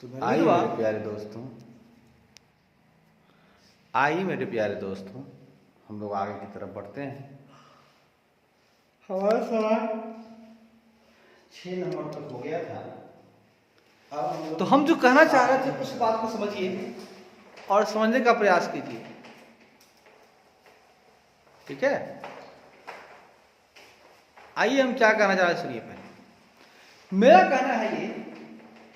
आइए मेरे प्यारे दोस्तों, आइए मेरे प्यारे दोस्तों, हम लोग आगे की तरफ बढ़ते हैं। हमारा सवाल 6 नंबर तक हो गया था। अब तो हम जो कहना चाह रहे थे उस बात को समझिए और समझने का प्रयास कीजिए, ठीक है? आइए हम क्या कहना चाह रहे हैं सुनिए। पहले मेरा कहना है ये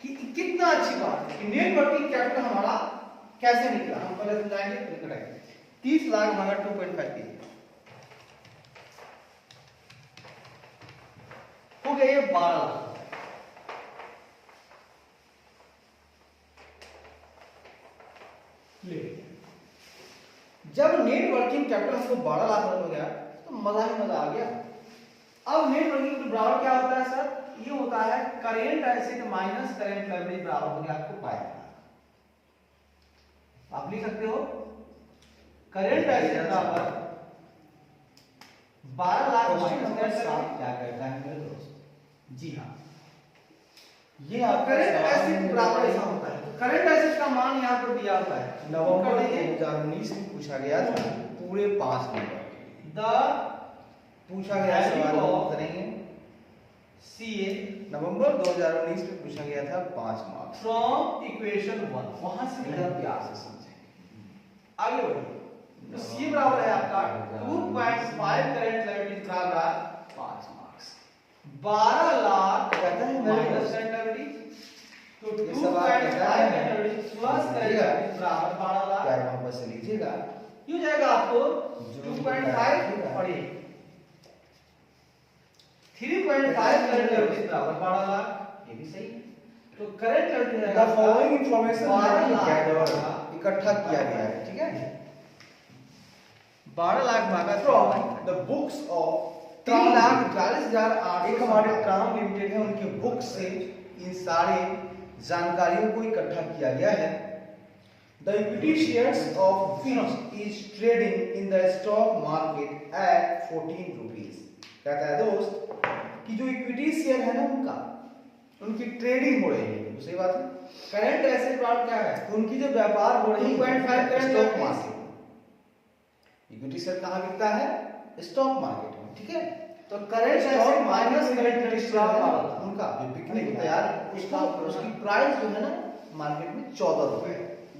कि कितना अच्छी बात है कि नेट वर्किंग कैपिटल हमारा कैसे निकला। हम पहले समझाएंगे फिर करेंगे। 30 लाख भागा 2.5 कीजिए, हो गया ये 12 लाख। जब नेट वर्किंग कैपिटल हमको 12 लाख हो गया तो मजा ही मजा आ गया। अब नेट वर्किंग बराबर क्या होता है सर? ये होता है current asset minus current liability बराबर हो गया आपको 12 लाख। आप लिख सकते हो करेंट एसेट बराबर 12 लाख माइनस क्या करता है मेरे दोस्त? जी हाँ, ये करेंट एसेट बराबर ऐसा होता है। करंट एसेट का मान यहाँ पर दिया हुआ है। नवंबर 2019 में पूछा गया था पूरे 5 नंबर पूछा गया सवाल करेंगे। सीए नवंबर 2019 में पूछा गया था 5 मार्क्स फ्रॉम इक्वेशन 1। वहां से इधर प्यार से समझेंगे। आगे बढ़िए। तो सी बराबर है आपका 2.5 करंट लायबिलिटीज बराबर 5 मार्क्स। 12 लाख कहता है माइनस करंट लायबिलिटीज, तो 2.5 current liabilities plus current liabilities बराबर 12 लाख। क्या वहां पर से लीजिएगा, क्यों जाएगा आपको 2.5 और 3.5 करंट लायबिलिटीज बराबर 12 लाख। ये भी सही है। तो current liabilities the following information इकट्ठा किया गया है, ठीक है? 12 लाख भागा फ्रॉम द बुक्स ऑफ 3,40,008 एक हमारे ट्राम लिमिटेड है, उनके बुक से इन सारे जानकारियों को इकट्ठा किया गया है। The equity shares of finish is trading in the stock market at 14 rupees. कहता है दोस्त कि जो इक्विटी शेयर है ना उनकी ट्रेडिंग हो रही है, सही बात है। करंट एसेट बराबर क्या है? उनकी जो व्यापार हो रही है 2.5 current stock market. Equity share कहां बिकता है? स्टॉक मार्केट में, ठीक है? तो current asset minus current stock उनका जो बिकने को तैयार है उसकी प्राइस जो है ना मार्केट में 14 रुपए।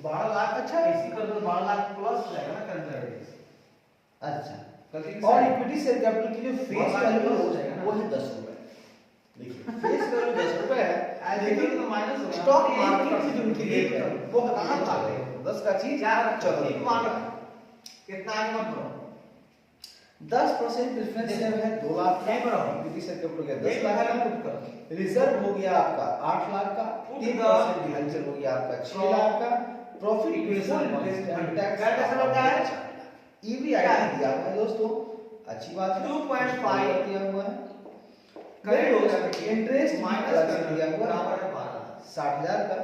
12 लाख अच्छा इसी कर दो, 12 लाख प्लस हो जाएगा ना करंट लायबिलिटीज। अच्छा, और इक्विटी शेयर कैपिटल की जो फेस वैल्यू हो जाएगा वो है 10 रुपए। देखिए फेस वैल्यू 10 रुपए है, लेकिन तो माइनस हो गया स्टॉक मार्केट से जो उनकी रेट है वो कहां आ गई? 10 का चीज चलो एक मान कितना आगे मत करो। 10% डिफरेंस है 2 लाख का, इक्विटी शेयर कैपिटल का 10 लाख का पुट करो। रिजर्व हो गया आपका 8 लाख का, 3% डिवेंचर हो गया आपका 6 लाख का। प्रॉफिट इक्वेशन टैक्स कैसे होता है? ईबीआईटी दिया हुआ है दोस्तों, अच्छी बात है। 2.5 दिया हुआ है। करेंट इंटरेस्ट माइनस कर दिया हुआ बराबर है 60,000 का।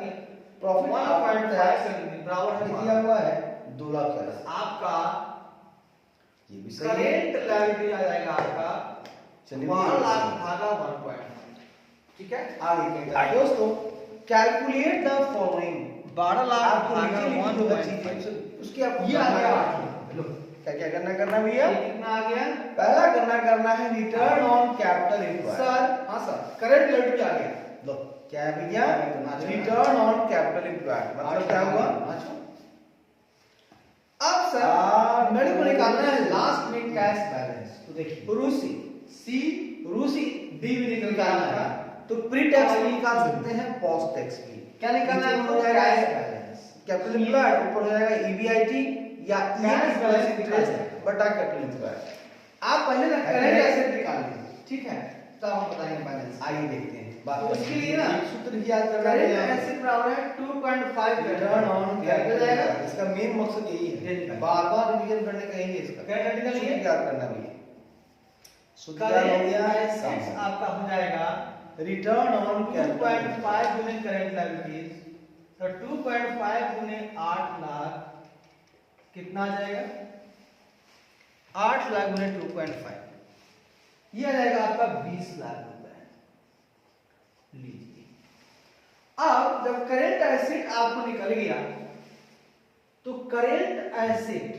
प्रॉफिट 1.5 बराबर है दिया हुआ है 2 लाख का। आपका ये भी सही है। करेंट लायबिलिटी आ जाएगा आपका 12 लाख भागा 1.5, ठीक है? आगे क्या दोस्तों? कैलकुलेट द फॉलोइंग 12 लाख भागा 1.5 उसकी आप ये आ गया। क्या करना भैया? कितना आ गया? पहला करना है return on capital employed. Sir हां सर, करंट लायबिलिटी आ गया। लो क्या है भैया? रिटर्न ऑन कैपिटल एम्प्लॉयड मतलब क्या हुआ? अब सर मेरे को निकालना है लास्ट में कैश बैलेंस। तो देखिए रूसी सी रूसी डी भी निकालना है, तो प्री टैक्स भी निकाल सकते हैं, पोस्ट टैक्स भी। क्या निकालना है? हो जाएगा कैश बैलेंस कैपिटल एम्प्लॉयड, ऊपर हो जाएगा ईबीआईटी या कैश बैलेंस इंटरेस्ट बटा कैपिटल एम्प्लॉयड। आप पहले ना करंट एसेट निकाल लीजिए, ठीक है? तब हम बताएंगे बैलेंस। आइए देखते हैं बात। तो उसके लिए ना सूत्र याद करना है। करंट एसेट बराबर है 2.5 रिटर्न ऑन कैपिटल जाएगा। इसका मेन मकसद यही है, बार-बार रिवीजन करने का यही है इसका। कैपिटल सूत्र याद करना भैया। सूत्र हो गया एसेट्स आपका हो जाएगा रिटर्न ऑन 2.5 गुने करंट लायबिलिटीज, तो 2.5 गुने 8 लाख कितना आ जाएगा? 8 लाख गुने 2.5 ये आ जाएगा आपका 20 लाख रुपए। लीजिए अब जब करेंट एसेट आपको निकल गया तो करेंट एसेट,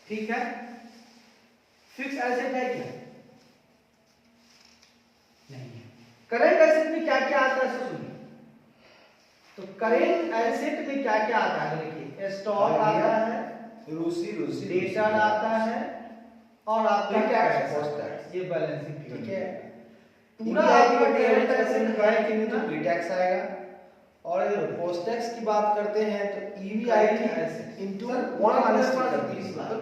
ठीक है, फिक्स एसेट है क्या? नहीं है। करेंट एसेट में क्या क्या आता है सुनिए। तो करेंट एसेट में क्या क्या आता है देखिए, स्टॉक आता है, रूसी डेटर आता है और आपका टैक्स, ये बैलेंसिंग पीरियड है। पूरा आपका करेंट एसेट है कि नहीं, तो प्रीटैक्स आएगा। और पोस्ट टैक्स की बात करते हैं तो ईवीआईटी इनटू 1 मतलब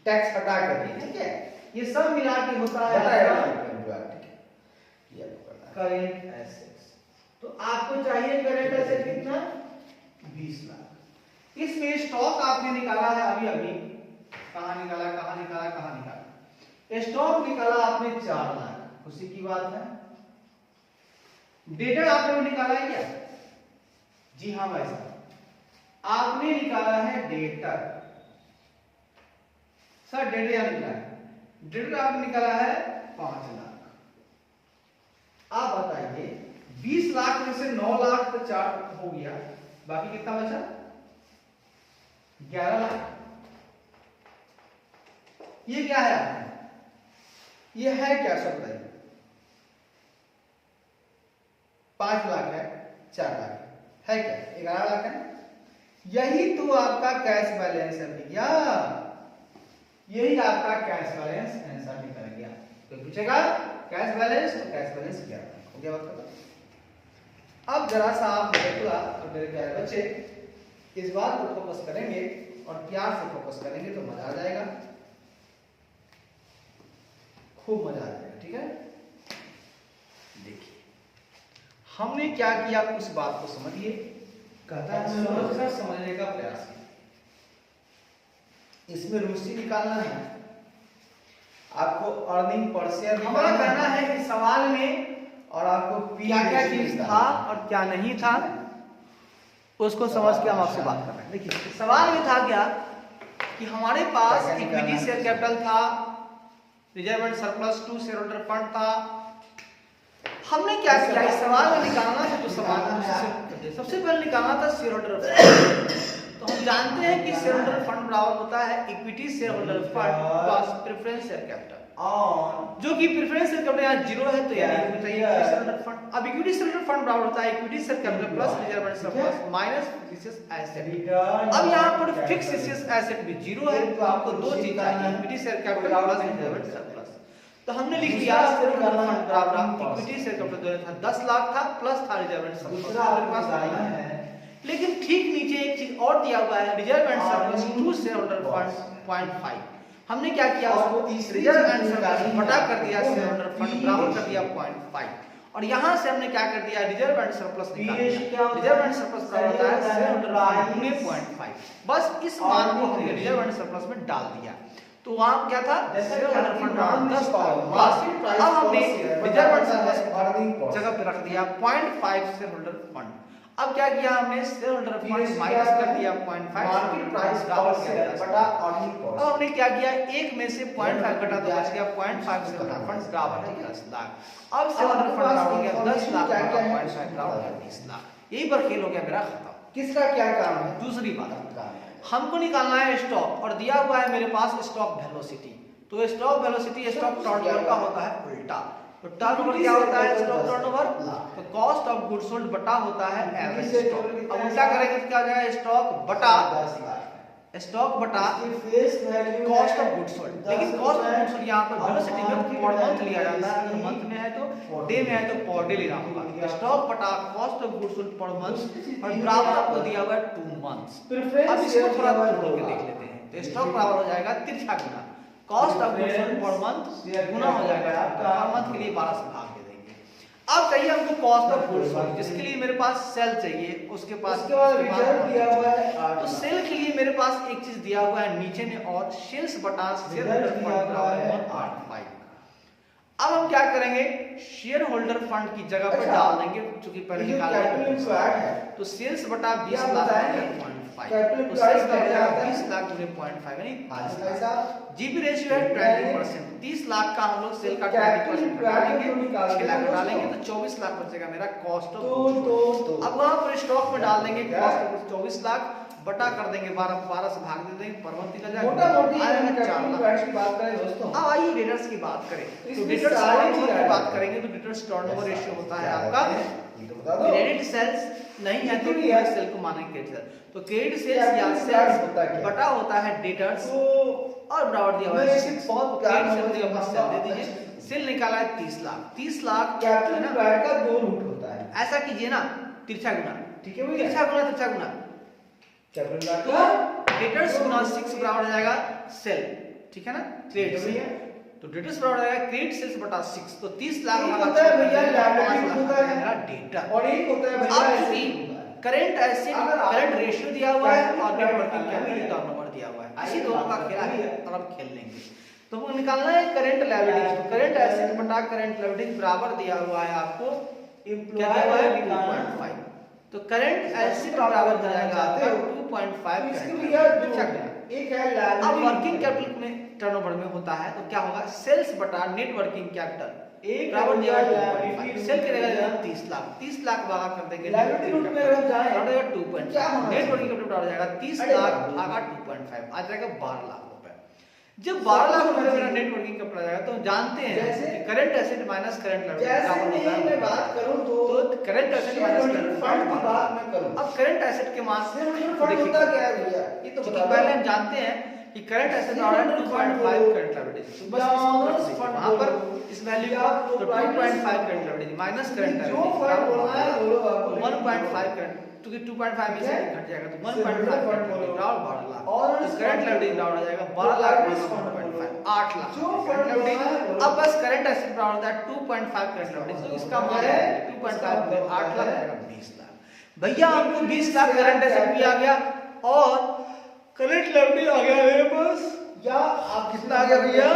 टैक्स हटा कर दिए, ठीक है। ये सब मिला के होता है करेंट एसेट्स। तो आपको चाहिए करेंट एसेट कितना? 20 लाख। इसमें स्टॉक आपने निकाला है अभी कहां निकाला, स्टॉक निकाला आपने 4 लाख, खुशी की बात है। डेटर आपने निकाला है क्या? जी हाँ भाई साहब, आपने निकाला है डेटर। सर डेटर या निकाला है, डेटर आपने निकाला है 5 लाख। आप बताइए 20 लाख में से 9 लाख तो 4 हो गया, बाकी कितना बचा? 11 लाख। ये क्या है आपने? ये है क्या सब बताइए? 5 लाख है, 4 लाख है क्या? 11 लाख है। यही तो आपका कैश बैलेंस है भैया, यही आपका कैश बैलेंस आंसर निकल गया। तो पूछेगा कैश बैलेंस, तो कैश बैलेंस क्या हो गया बात कर। अब जरा सा आप मेरे प्यारे बच्चे इस बात को फोकस करेंगे और प्यार से फोकस करेंगे तो मजा आ जाएगा, खूब मजा आ जाएगा, ठीक है। देखिए हमने क्या किया, उस बात को समझिए, कहता है समझने का प्रयास किया। इसमें रूसी निकालना है आपको, अर्निंग पर शेयर हमारा कहना है कि सवाल में और आपको क्या क्या चीज था और क्या नहीं था उसको समझ के हम आपसे बात कर रहे हैं। देखिए सवाल में था क्या कि हमारे पास इक्विटी शेयर कैपिटल था, reserve and surplus to share holder fund था। हमने क्या किया, इस सवाल में निकालना है तो सवाल सबसे पहले निकालना था शेयर होल्डर फंड। तो हम जानते हैं कि शेयर होल्डर फंड बराबर होता है equity share holder fund plus preference share capital, जो कि प्रेफरेंस शेयर कैपिटल यहाँ 0 है तो यानी बताइए शेयर होल्डर फंड। अब इक्विटी शेयर होल्डर फंड बराबर होता है equity share capital plus reserve and surplus minus fixed asset. अब यहाँ पर फिक्स्ड एसेट भी 0 है तो आपको दो चीज चाहिए, equity share capital plus reserve and surplus. तो हमने लिख लिया शेयर होल्डर फंड बराबर इक्विटी शेयर कैपिटल था 10 लाख था प्लस था रिजर्व एंड सरप्लस हमारे पास नहीं है। लेकिन ठीक नीचे एक चीज और दिया हुआ है, reserve and surplus to share holder fund 0.5। हमने क्या किया, उसको रिजर्व एंड सरप्लस बटा कर दिया शेयर होल्डर फंड बराबर कर दिया 0.5 और यहां से हमने क्या कर दिया, रिजर्व एंड सरप्लस निकाल दिया। रिजर्व एंड सरप्लस बराबर होता है शेयर होल्डर फंड गुने 0.5। बस इस मान को हमने रिजर्व एंड सरप्लस में डाल दिया। तो वहां क्या था, शेयर होल्डर फंड 10 प्लस, अब हमने रिजर्व एंड सरप्लस जगह पे रख दिया 0.5 शेयर होल्डर फंड। अब क्या किया हमने, शेयर होल्डर फंड माइनस कर दिया 0.5 मार्केट प्राइस बटा अर्निंग कॉस्ट। अब हमने क्या किया, एक में से 0.5 घटा तो बच गया 0.5 शेयर होल्डर फंड बराबर है 10 लाख। अब शेयर होल्डर फंड बराबर हो गया 10 लाख का 0.5 बराबर है 20 लाख। यही पर खेल हो गया मेरा खत्म। किसका क्या काम है? दूसरी बात हमको निकालना है स्टॉक और दिया हुआ है मेरे पास स्टॉक वेलोसिटी। तो स्टॉक वेलोसिटी स्टॉक टर्नओवर का होता है उल्टा। तो टर्नओवर क्या होता है, स्टॉक टर्नओवर, तो कॉस्ट ऑफ गुड्स सोल्ड बटा होता है एवरेज स्टॉक। अब उल्टा करेंगे तो क्या हो जाएगा, स्टॉक बटा स्टॉक बटा कॉस्ट ऑफ गुड्स सोल्ड। लेकिन कॉस्ट ऑफ गुड्स सोल्ड यहां पर वेलोसिटी में पर मंथ लिया जाता है, अगर मंथ में है तो डे में है तो पर डे लेना होगा। स्टॉक बटा cost of goods sold per month और बराबर आपको दिया हुआ है 2 मंथ्स। अब इसको थोड़ा तोड़ के देख लेते हैं। तो स्टॉक बराबर हो जाएगा तिरछा गुना cost of goods sold per month गुना हो जाएगा पर मंथ के लिए 12 से भाग दे देंगे। अब चाहिए हमको कॉस्ट ऑफ गुड्स सोल्ड, जिसके लिए मेरे पास सेल चाहिए, उसके पास रिजर्व दिया हुआ है। तो सेल के लिए मेरे पास एक चीज दिया हुआ है नीचे में, और सेल्स बटा शेयर होल्डर फंड बराबर है 8.5। अब हम क्या करेंगे, शेयर होल्डर फंड की जगह पर अच्छा, डाल देंगे, क्योंकि पहले ये जो निकाल कैपिटल लेंगे। एम्प्लॉयड है तो सेल्स बटा 20 आप लाख बताएंगे? 0.5, कैपिटल तो एम्प्लॉयड सेल्स का क्या आता है? 20 लाख गुने 0.5 यानी 5 भाई लाख। साहब जीपी रेशियो है 20%, 30 लाख का हम लोग सेल का कैपिटल 20% एम्प्लॉयड डालेंगे, को निकाल 6 लाख देंगे डालेंगे दोस्तों। तो 24 लाख बचेगा मेरा कॉस्ट ऑफ तो गुड्स। अब वहां पर स्टॉक में डाल देंगे क्या? कॉस्ट ऑफ गुड्स 24 लाख बटा कर देंगे 12 से भाग दे देंगे, परवत निकल जाएगा, मोटा-मोटी हम आएगा 4 कैपिटल लाख। एम्प्लॉयड की बात करें दोस्तों। अब आइए डेटर्स की बात करें, तो इसमें डेटर्स सारी टर्नओवर चीजें की आ बात जाती करेंगे तो डेटर्स टर्नओवर रेशियो होता है क्या आपका ये तो बता दो। क्रेडिट सेल्स नहीं है तो कितनी है? सेल को मानेंगे क्रेडिट सेल, तो क्रेडिट सेल्स कैपिटल या एम्प्लॉयड सेल्स होता क्या? बटा होता है डेटर्स तो और बराबर दिया हुआ मैं है इसे बहुत प्यार क्रेडिट मोहब्बत सेल दिया हुआ है, सेल दे से दीजिए। सेल निकाला है 30 लाख, 30 लाख कैपिटल है ना, एम्प्लॉयड का 2 रूट होता है। ऐसा कीजिए ना तिरछा गुना, ठीक है भैया? तिरछा गुना कैपिटल एम्प्लॉयड तो का डेटर्स गुना 6 बराबर हो जाएगा सेल, ठीक है ना, क्रेडिट ठीक है भैया। सेल, तो डेटर्स बराबर हो जाएगा क्रेडिट सेल्स बटा 6, तो 30 लाख एक भागा होता है 6 भैया कर देंगे, 5 liability लाख होता है मेरा डेटर। और एक होता है अब भैया चूंकि एसेट होता है। करंट एसेट अगर आप- करंट रेशियो दिया हुआ है और net working current capital turnover दिया हुआ है, इसी आइए दोनों का बात खेला करते है हैं। और अब खेल लेंगे। तो वो निकालना है करंट लायबिलिटीज, तो करंट एसेट बटा करंट लायबिलिटीज बराबर दिया हुआ है आपको, क्या दिया हुआ है 2.5, तो करंट एसेट बराबर हो जाएगा आपका 2.5 इसके करंट भैया लायबिलिटी। जो अच्छा, एक है अब liability वर्किंग कैपिटल में टर्नओवर में होता है तो क्या होगा, सेल्स बटा नेट वर्किंग कैपिटल एक बराबर दिया हुआ है liability 2.5, सेल के जगह 30 लाख, 30 लाख भागा कर देंगे liability रूट में अगर जाए बराबर हो जाएगा 2.5, क्या होना नेट चाहिए? वर्किंग कैपिटल बराबर हो जाएगा 30 अरे लाख बाबू। भागा 2.5 आ जाएगा 12 लाख रुपए। जब 12 लाख रुपए मेरा नेट वर्किंग कैपिटल आ जाएगा तो जानते हैं जैसे- कि करंट एसेट माइनस करंट जैसे लायबिलिटी नहीं मैं बात करूं तो current asset share minus holder current fund की बात मैं करूं। अब करंट एसेट के मान शेयर होल्डर तो फंड देखिए, होता क्या है भैया? ये तो क्योंकि बता पहले दो। हम जानते हैं कि करंट एसेट शेयर और होल्डर 2.5 फंड करंट लायबिलिटी, तो बस या इसको ऑनर्स रख दीजिए फंड वहां पर बोलो, इस वैल्यू या को, तो proprietors 2.5 current liability minus current जो लायबिलिटी फंड बोलना है बोलो बाबू। 1.5 करंट, क्योंकि 2.5 में से ठीक है? घट जाएगा तो share 1.5 holder current fund liability बोलो। और 12 लाख, ऑनर्स तो करंट फंड लायबिलिटी बोलो। बराबर हो जाएगा 12 लाख प्रोप्राइटर्स फंड 1.5 बोलो। 8 लाख जो करंट फंड लायबिलिटी। बोलना है बोलो। अब बस करंट एसेट बराबर होता है 2.5 करंट लायबिलिटी, तो इसका मान है 2.5 गुणे 8 लाख जाएगा 20 लाख। भैया आपको 20 लाख करंट एसेट भी आ गया और करंट लायबिलिटी आ गया मेरे पास, या आप कितना आ गया भैया?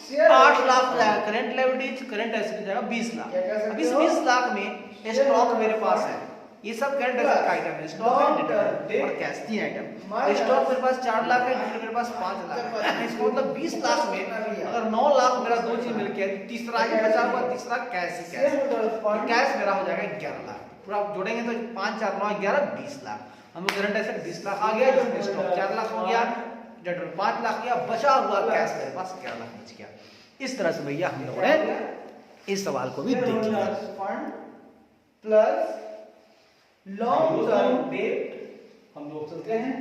शेयर 8 लाख हो जाएगा करंट लायबिलिटी, करंट एसेट हो जाएगा 20 लाख। क्या कह सकते अब इस हो? 20 लाख में स्टॉक मेरे पास है, ये सब करंट एसेट का आइटम है, स्टॉक है, डेट और कैश, तीन आइटम। स्टॉक मेरे पास 4 लाख है, डेट मेरे पास 5 लाख है, इसका मतलब 20 लाख में अगर 9 लाख मेरा दो चीज मिल के तीसरा ही बचा हुआ, तीसरा कैश ही cash, share holder fund cash मेरा हो जाएगा 11 लाख, पूरा जोड़ेंगे तो 5 4 9 11 20 लाख। हमें करंट एसेट 20 लाख आ गया, जिसमें स्टॉक 4 लाख हो गया, डेट 5 लाख गया, बचा हुआ कैश मेरे पास 11 लाख बच गया। इस तरह से भैया हम लोगों ने इस सवाल को भी देख लिया। Fund plus long term debt हम लोग चलते हैं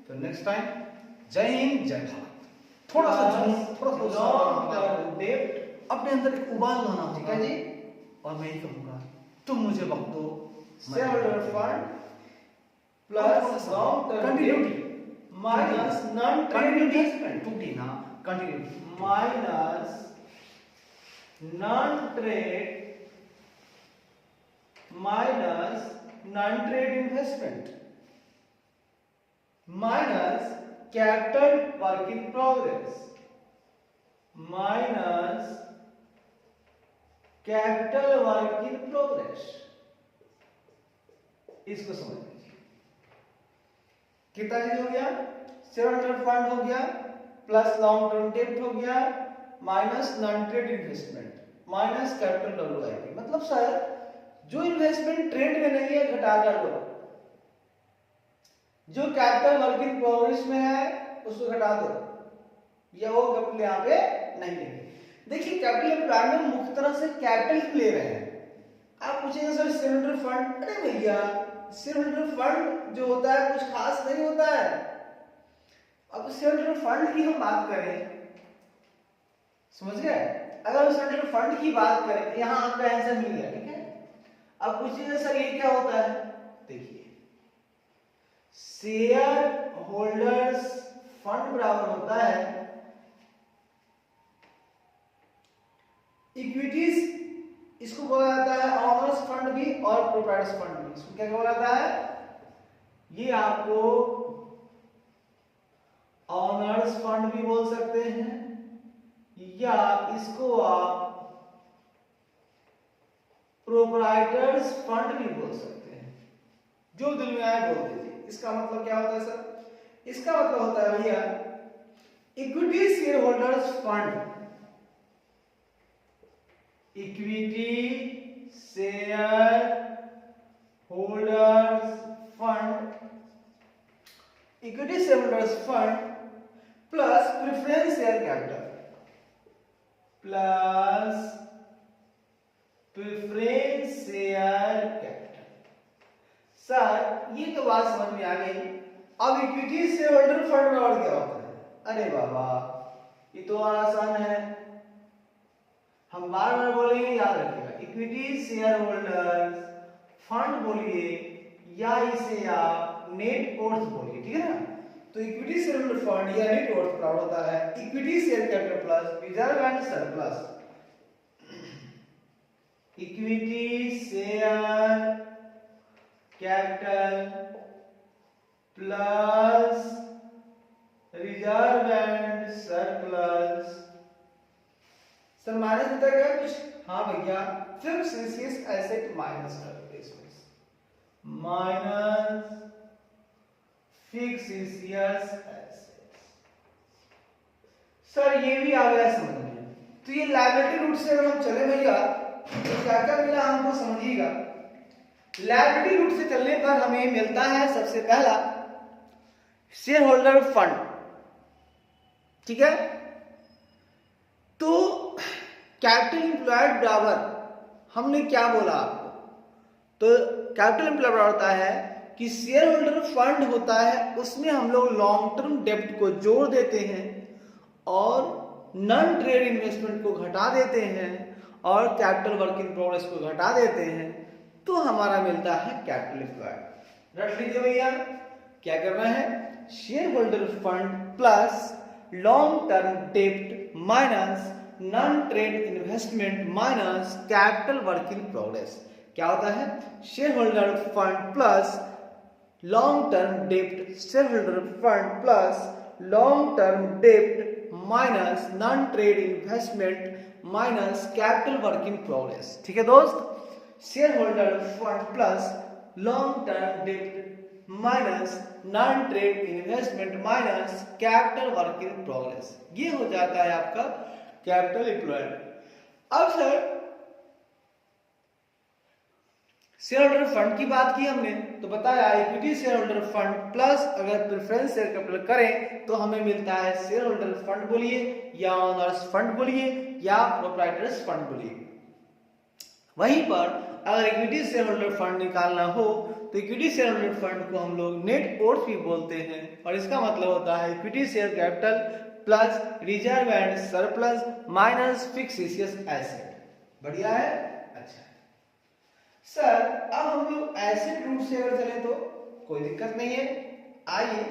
तो नेक्स्ट टाइम जय हिंद जय भारत। थोड़ा सा जुनून, थोड़ा सा लॉन्ग उत्साह टर्म डेट अपने अंदर एक उबाल लाना होगा, ठीक है जी। और मैं ही कहूंगा तुम मुझे वक्त दो, share holder fund plus long term continuity debt minus non trade continuity investment टूटी ना continuity minus non trade minus non trade investment minus capital work in progress minus capital work in progress. इसको समझ लीजिए कितना चीज हो गया, share holder fund हो गया प्लस लॉन्ग टर्म डेट हो गया minus non trade investment minus capital WIP. मतलब सर जो इन्वेस्टमेंट ट्रेड में नहीं है घटा कर दो, जो कैपिटल वर्क इन प्रोग्रेस में है उसको घटा दो, या वो कैपिटल यहाँ पे नहीं लेंगे। देखिए कैपिटल एम्प्लॉयमेंट में मुख्य तरह से कैपिटल ले रहे हैं। आप पूछेंगे सर शेयर होल्डर फंड, अरे भैया शेयर होल्डर फंड जो होता है कुछ खास नहीं होता है। अब शेयर होल्डर फंड की हम बात करें, समझ गए, अगर हम शेयर होल्डर फंड की बात करें यहाँ आपका आंसर मिल गया, ठीक है। अब पूछिए सर ये क्या होता है, देखिए शेयर होल्डर्स फंड बराबर होता है इक्विटीज, इसको बोला जाता है ऑनर्स फंड भी और प्रोप्राइटर्स फंड भी। इसको क्या बोला जाता है, ये आपको ऑनर्स फंड भी बोल सकते हैं, या इसको आप प्रोप्राइटर्स फंड भी बोल सकते हैं, जो दिल में आए बोल दीजिए। इसका मतलब क्या होता है सर? इसका मतलब होता है भैया equity share holders fund, equity share holders fund, equity share holders fund plus preference share capital, plus preference share capital. Sir ये तो बात समझ में आ गई। अब इक्विटी शेयर होल्डर फंड बराबर क्या होता है? अरे बाबा ये तो आसान है, हम बार बार बोलेंगे, याद रखिएगा। इक्विटी शेयर होल्डर्स फंड बोलिए या इसे आप नेट वर्थ बोलिए, ठीक है ना। तो इक्विटी शेयर होल्डर फंड या नेट वर्थ बराबर होता है equity share capital plus reserve and surplus. Equity share capital plus reserve and surplus. Sir minus होता है क्या कुछ? हाँ भैया, फिक्सेस एसेट माइनस करते हैं इसमें, माइनस फिक्सेस एसेट। सर ये भी आ गया समझ में। तो ये लायबिलिटी रूट से अगर हम चले भैया तो क्या क्या मिला हमको समझिएगा। लायबिलिटी रूट से चलने पर हमें मिलता है सबसे पहला शेयर होल्डर फंड, ठीक है। तो कैपिटल एम्प्लॉयड बराबर हमने क्या बोला आपको? तो कैपिटल एम्प्लॉयड बराबर होता है कि शेयर होल्डर फंड होता है, उसमें हम लोग लॉन्ग टर्म डेब्ट को जोड़ देते हैं और नॉन ट्रेड इन्वेस्टमेंट को घटा देते हैं और कैपिटल वर्क इन प्रोग्रेस को घटा देते हैं, तो हमारा मिलता है कैपिटल एम्प्लॉयड। रट लीजिए भैया, क्या करना है? Share holder fund plus long term डेब्ट minus non trade investment minus capital work in progress. क्या होता है? Share holder fund plus long term डेब्ट, share holder fund plus long term डेब्ट minus non trade investment minus capital work in progress. ठीक है दोस्त, share holder fund plus long term डेब्ट minus non trade investment minus capital work in progress, ये हो जाता है आपका कैपिटल एम्प्लॉयड। अब सर शेयर होल्डर फंड की बात की हमने, तो बताया equity share holder fund plus अगर प्रेफरेंस शेयर कैपिटल करें तो हमें मिलता है शेयर होल्डर फंड बोलिए या ओनर्स फंड बोलिए या प्रोप्राइटर्स फंड बोलिए। वहीं पर अगर इक्विटी शेयर होल्डर फंड निकालना हो तो इक्विटी शेयर होल्डर फंड को हम लोग नेट वर्थ भी बोलते हैं और इसका मतलब होता है equity share capital plus reserve and surplus minus fictitious asset. बढ़िया है, अच्छा सर। अब हम लोग एसेट रूट से अगर चले तो कोई दिक्कत नहीं है। आइए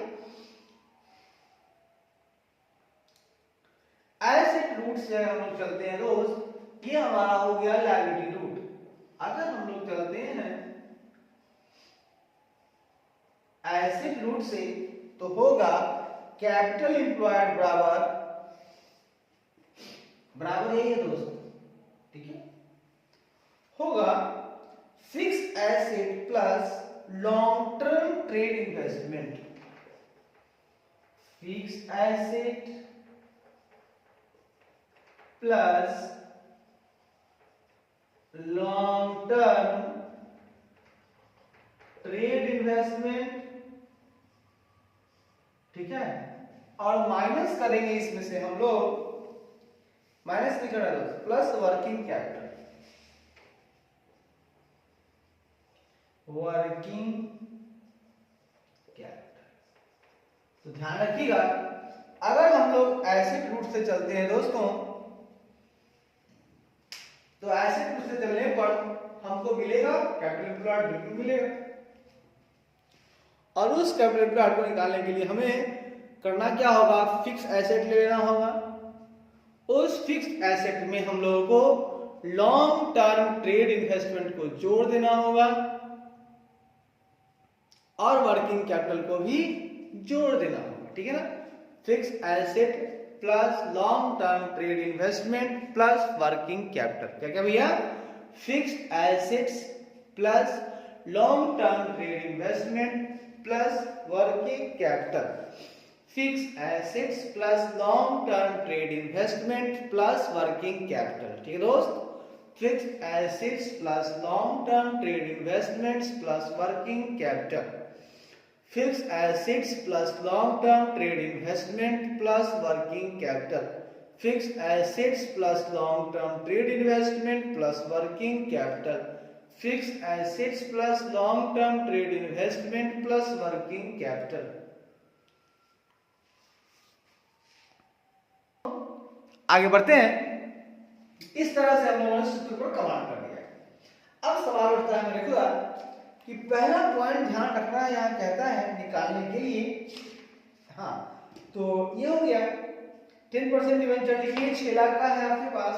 एसेट रूट से अगर हम लोग चलते हैं दोस्त, ये हमारा हो गया लायबिलिटी रूट। अगर हम लोग चलते हैं एसेट रूट से तो होगा कैपिटल एम्प्लॉयड बराबर यही है दोस्त, ठीक है। होगा fix asset plus long term trade investment, fix asset plus long term trade investment, ठीक है। और माइनस करेंगे इसमें से हम लोग, माइनस नहीं करना दोस्त, plus working capital, working capital. तो ध्यान रखिएगा, अगर हम लोग एसेट रूट से चलते हैं दोस्तों, तो एसेट रूट से चलने पर हमको मिलेगा कैपिटल एम्प्लॉयड, बिल्कुल मिलेगा। और उस कैपिटल एम्प्लॉयड को निकालने के लिए हमें करना क्या होगा? फिक्स एसेट ले लेना होगा। उस फिक्स एसेट में हम लोगों को लॉन्ग टर्म ट्रेड इन्वेस्टमेंट को जोड़ देना होगा और वर्किंग कैपिटल को भी जोड़ देना होगा, ठीक है ना। Fix asset plus long term trade investment plus working capital, क्या क्या भैया? Fixed assets plus long term trade investment plus working capital. Fixed assets plus long term trade investment plus working capital. ठीक है दोस्त, fixed assets plus long term trade investments plus working capital. Fixed assets plus long term trade investment plus working capital. Fixed assets plus long term trade investment plus working capital. Fixed assets plus long term trade investment plus working capital. आगे बढ़ते हैं। इस तरह से हम लोगों ने सूत्र पर कमांड कर दिया। अब सवाल उठता है मेरे खुदा कि पहला पॉइंट ध्यान रखना है, यहाँ कहता है निकालने के लिए, हाँ तो ये हो गया 10% डिवेंचर लिखिए, 6 लाख का है आपके पास।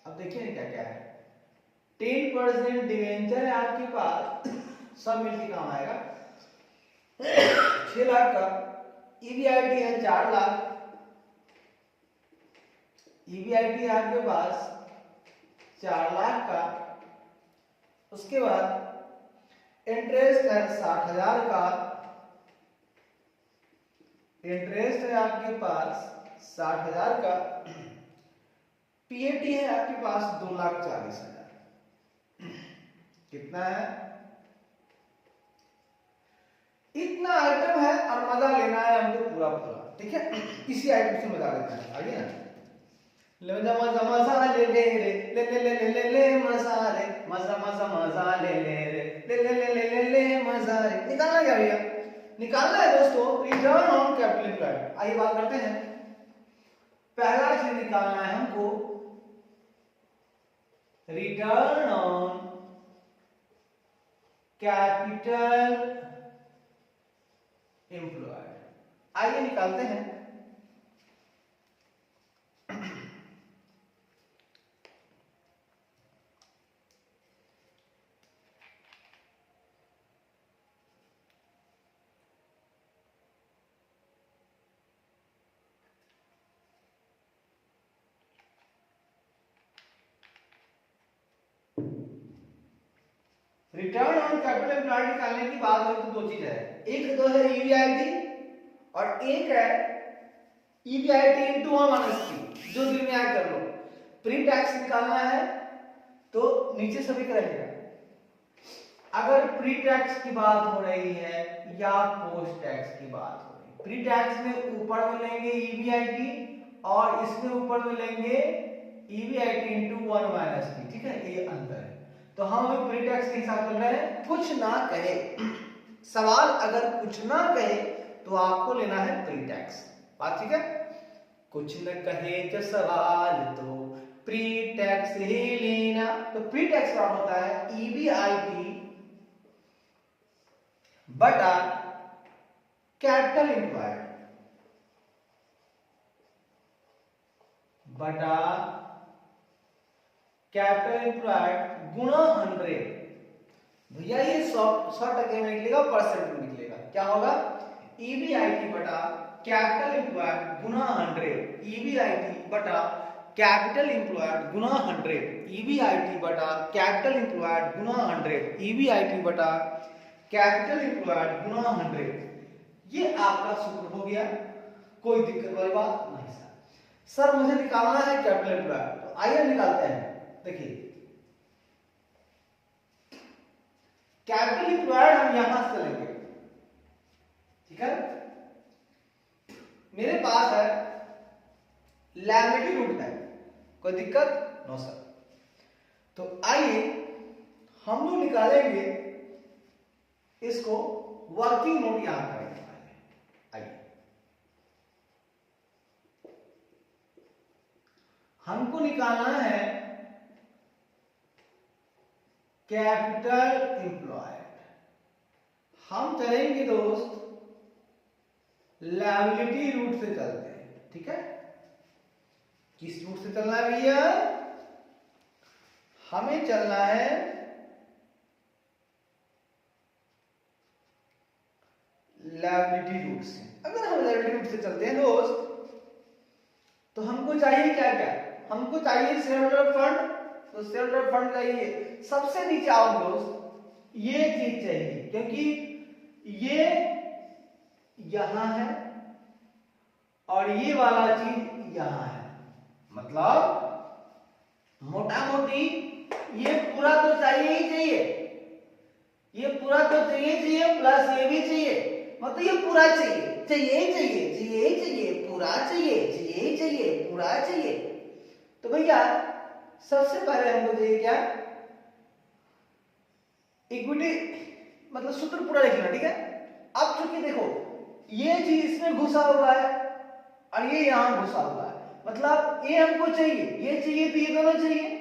अब देखिए क्या क्या है, 10% डिवेंचर है आपके पास, सब मिलके काम आएगा 6 लाख का। ईबीआईटी है 4 लाख, ईबीआईटी है आपके पास 4 लाख का। उसके बाद इंटरेस्ट है 60,000 का, इंटरेस्ट है आपके पास 60,000 का। पीएटी है आपके पास 2,40,000। कितना है? इतना आइटम है और मजा लेना है हमको पूरा पूरा, ठीक है। इसी आइटम से मजा लेना है, आगे ना ले मजा मजा मजा ले ले रे ले ले ले ले ले ले मजा रे मजा मजा मजा ले ले रे ले ले ले ले ले ले मजा रे। निकालना क्या भैया? निकालना है दोस्तों रिटर्न ऑन कैपिटल एम्प्लॉयड। आइए बात करते हैं। पहला चीज निकालना है हमको रिटर्न ऑन कैपिटल एम्प्लॉयड। आइए निकालते हैं। रिटर्न ऑन कैपिटल एम्प्लॉयड निकालने की बात हो तो दो चीज है, एक तो है ईबीआईटी और एक है ईबीआईटी इनटू 1 - p, जो दिल में आए कर लो। प्री टैक्स निकालना है तो नीचे सभी का रहेगा। अगर प्री टैक्स की बात हो रही है या पोस्ट टैक्स की बात हो रही है, प्री टैक्स में ऊपर में लेंगे ईबीआईटी और इसमें ऊपर में लेंगे ईबीआईटी इनटू 1 - p, ठीक है, ये अंतर है। तो हम अभी प्री टैक्स के हिसाब चल रहे हैं। कुछ ना कहे सवाल, अगर कुछ ना कहे तो आपको लेना है प्री टैक्स, बात ठीक है। कुछ न कहे जो सवाल तो प्री टैक्स ही लेना। तो प्री टैक्स क्या होता है? ईबीआईटी बटा कैपिटल एम्प्लॉयड बटा कैपिटल एम्प्लॉयड गुणा 100। भैया ये 100% में निकलेगा, परसेंट में निकलेगा। क्या होगा? ईबीआईटी बटा कैपिटल एम्प्लॉयड गुणा 100। ईबीआईटी बटा कैपिटल एम्प्लॉयड गुणा 100। ईबीआईटी बटा कैपिटल एम्प्लॉयड गुणा 100। ईबीआईटी बटा कैपिटल एम्प्लॉयड गुणा 100। ये आपका सूत्र हो गया, कोई दिक्कत वाली बात नहीं सर मुझे निकालना है कैपिटल एम्प्लॉयड। तो आइए निकालते हैं। देखिए कैपिटल एम्प्लॉयड हम यहां से लेंगे, ठीक है। मेरे पास है लायबिलिटी रूट है, कोई दिक्कत नो सर। तो आइए हम लोग निकालेंगे इसको, वर्किंग नोट यहां करेंगे। आइए हमको निकालना है कैपिटल एम्प्लॉयड। हम चलेंगे दोस्त लायबिलिटी रूट से चलते हैं, ठीक है। किस रूट से चलना है भैया? हमें चलना है लायबिलिटी रूट से। अगर हम लायबिलिटी रूट से चलते हैं दोस्त तो हमको चाहिए क्या क्या? हमको चाहिए शेयर होल्डर फंड तो शेयर होल्डर फंड चाहिए। सबसे नीचे आओ दोस्त, ये चीज चाहिए क्योंकि ये यहां है और ये वाला चीज यहां है, मतलब मोटा मोटी ये पूरा तो चाहिए ही चाहिए, ये पूरा तो चाहिए प्लस ये भी चाहिए, मतलब ये पूरा चाहिए, चाहिए ही चाहिए, चाहिए ही चाहिए, पूरा चाहिए, चाहिए ही चाहिए, पूरा चाहिए। तो भैया सबसे पहले हमको चाहिए क्या, इक्विटी, मतलब सूत्र पूरा लिखना, ठीक है। अब चूंकि देखो ये चीज इसमें घुसा हुआ है और ये यहां घुसा हुआ है, मतलब ये हमको चाहिए, ये चाहिए तो ये दोनों चाहिए,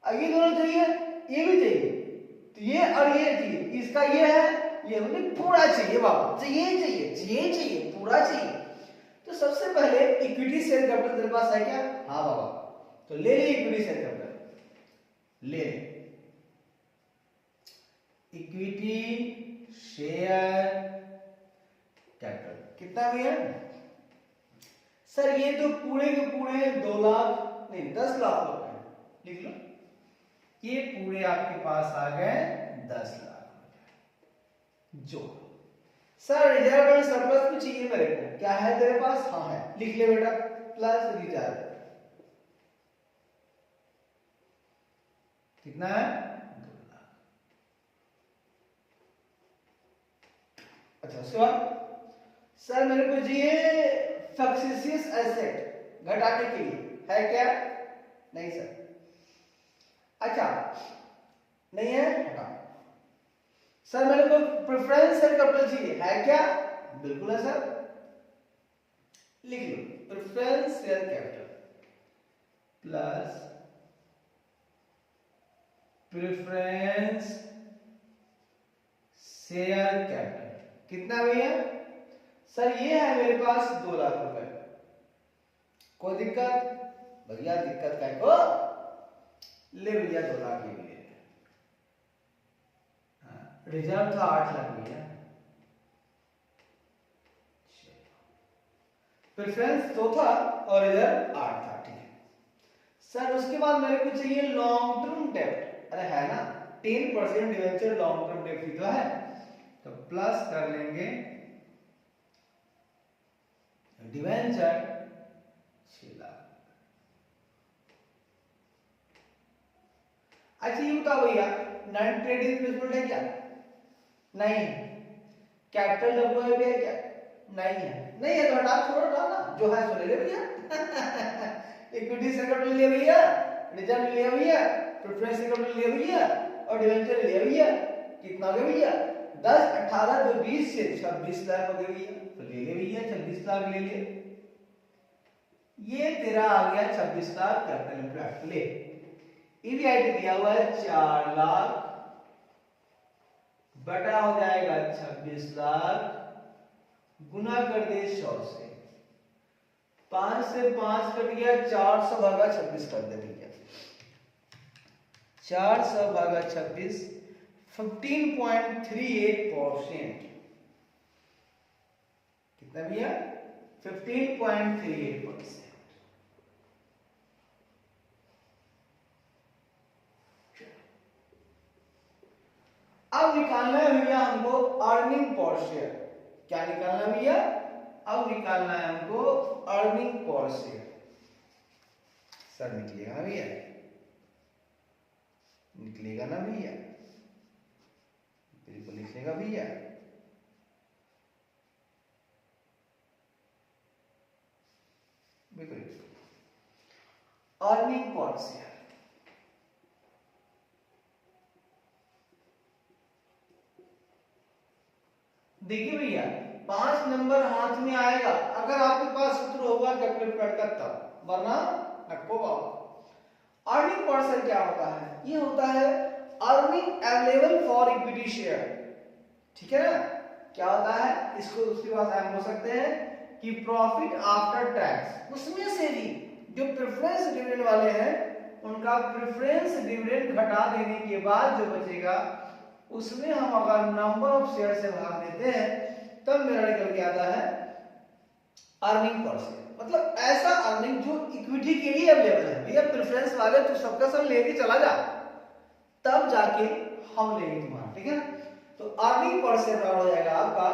और ये दोनों चाहिए, ये भी चाहिए, तो ये और ये चाहिए, इसका ये है, ये मतलब पूरा चाहिए बाबा, चाहिए चाहिए, चाहिए चाहिए, पूरा चाहिए। तो सबसे पहले इक्विटी शेयर कैपिटल तेरे पास है क्या? हाँ बाबा, तो ले ले इक्विटी शेयर कैपिटल, ले इक्विटी शेयर कैपिटल कितना भी है सर? ये तो पूरे के पूरे 2 लाख नहीं 10 लाख रुपए, लिख लो, ये पूरे आपके पास आ गए 10 लाख रुपए। जो सर रिजर्व एंड सरप्लस भी चाहिए मेरे को, क्या है तेरे पास? हाँ है, लिख ले बेटा, प्लस रिजर्व कितना है? 2 लाख। अच्छा उसके बाद सर मेरे को चाहिए फिक्सियस एसेट घटाने के लिए, है क्या? नहीं सर। अच्छा नहीं है, हटा। सर मेरे को प्रेफरेंस शेयर कैपिटल चाहिए, है क्या? बिल्कुल है सर, लिख लो preference share capital plus preference share capital कितना भैया? सर ये है मेरे पास 2 लाख रुपए। कोई दिक्कत? भैया दिक्कत क्या को, ले भैया 2 लाख ले लिए। रिजर्व था 8 लाख भैया, प्रेफरेंस 2 था और रिजर्व 8 था, ठीक है सर। उसके बाद मेरे को चाहिए लॉन्ग टर्म डेब्ट, अरे है ना 10% डिवेंचर लॉन्ग टर्म डेब्ट ही तो है, तो प्लस कर लेंगे डिवेंचर 6 लाख। अच्छा ये बताओ भैया नॉन ट्रेडिंग इन्वेस्टमेंट है क्या? नहीं है। कैपिटल डब्ल्यूआईपी है क्या? नहीं है। नहीं है तो हटा, छोड़ो ना, जो है सो ले ले भैया। इक्विटी शेयर कैपिटल ले भैया, रिजर्व ले भैया, प्रेफरेंस शेयर कैपिटल ले भैया और डिवेंचर ले भैया। कितना हो गया भैया? 10 18 तो 20 से 26 लाख हो गए भैया, तो ले ले भैया 26 लाख ले ले। ये तेरा आ गया 26 लाख कैपिटल इम्प्लॉयड। ले ईबीआईटी दिया हुआ है 4 लाख बटा हो जाएगा 26 लाख गुना कर दे 100 से, 5 से 5 कट गया, 400 भागा 26 कर दे भैया, 400 भागा 26 15.38%। कितना भैया? 15.38%। अब निकालना है भैया हमको अर्निंग पर शेयर। क्या निकालना है भैया? अब निकालना है हमको अर्निंग पर शेयर। सर निकलेगा ना भैया? निकलेगा ना भैया? बिल्कुल लिखेगा भैया। बिल्कुल अर्निंग पर शेयर। देखिए भैया 5 नंबर हाथ में आएगा अगर आपके पास सूत्र होगा कैपिटल फ्लड का तब, वरना नको बाबा। अर्निंग पर शेयर क्या होता है? ये होता है earning available for equity share, ठीक है ना? क्या होता है? इसको दूसरी भाषा में बोल सकते हैं कि प्रॉफिट आफ्टर टैक्स। उसमें से भी जो प्रेफरेंस डिविडेंड वाले हैं उनका प्रेफरेंस डिविडेंड घटा देने के बाद जो बचेगा उसमें हम अगर नंबर ऑफ शेयर से भाग देते हैं तब मेरा निकल के आता है अर्निंग पर शेयर। मतलब ऐसा अर्निंग जो इक्विटी के लिए अवेलेबल है। भैया प्रेफरेंस वाले तो सबका सब लेके चला जा, तब जाके हम लेंगे तुम्हारा, ठीक है ना। तो अर्निंग पर शेयर हो जाएगा आपका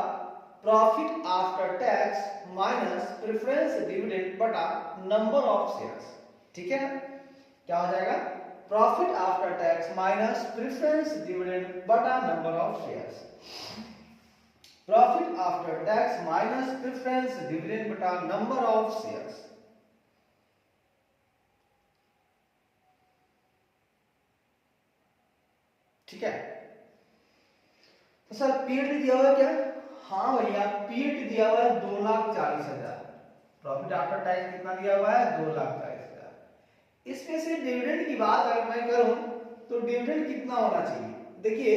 profit after tax minus preference dividend बटा नंबर ऑफ शेयर्स, ठीक है ना। क्या हो जाएगा, profit after tax minus preference dividend बटा number of shares. Profit after tax minus preference dividend बटा नंबर ऑफ शेयर्स। ठीक है। तो सर पीरियड दिया हुआ है क्या? हाँ भैया पीरियड दिया हुआ है 2,40,000। प्रॉफिट आफ्टर टैक्स कितना दिया हुआ है? 2,40,000। इसमें से डिविडेंड की बात अगर मैं करूं तो डिविडेंड कितना होना चाहिए? देखिए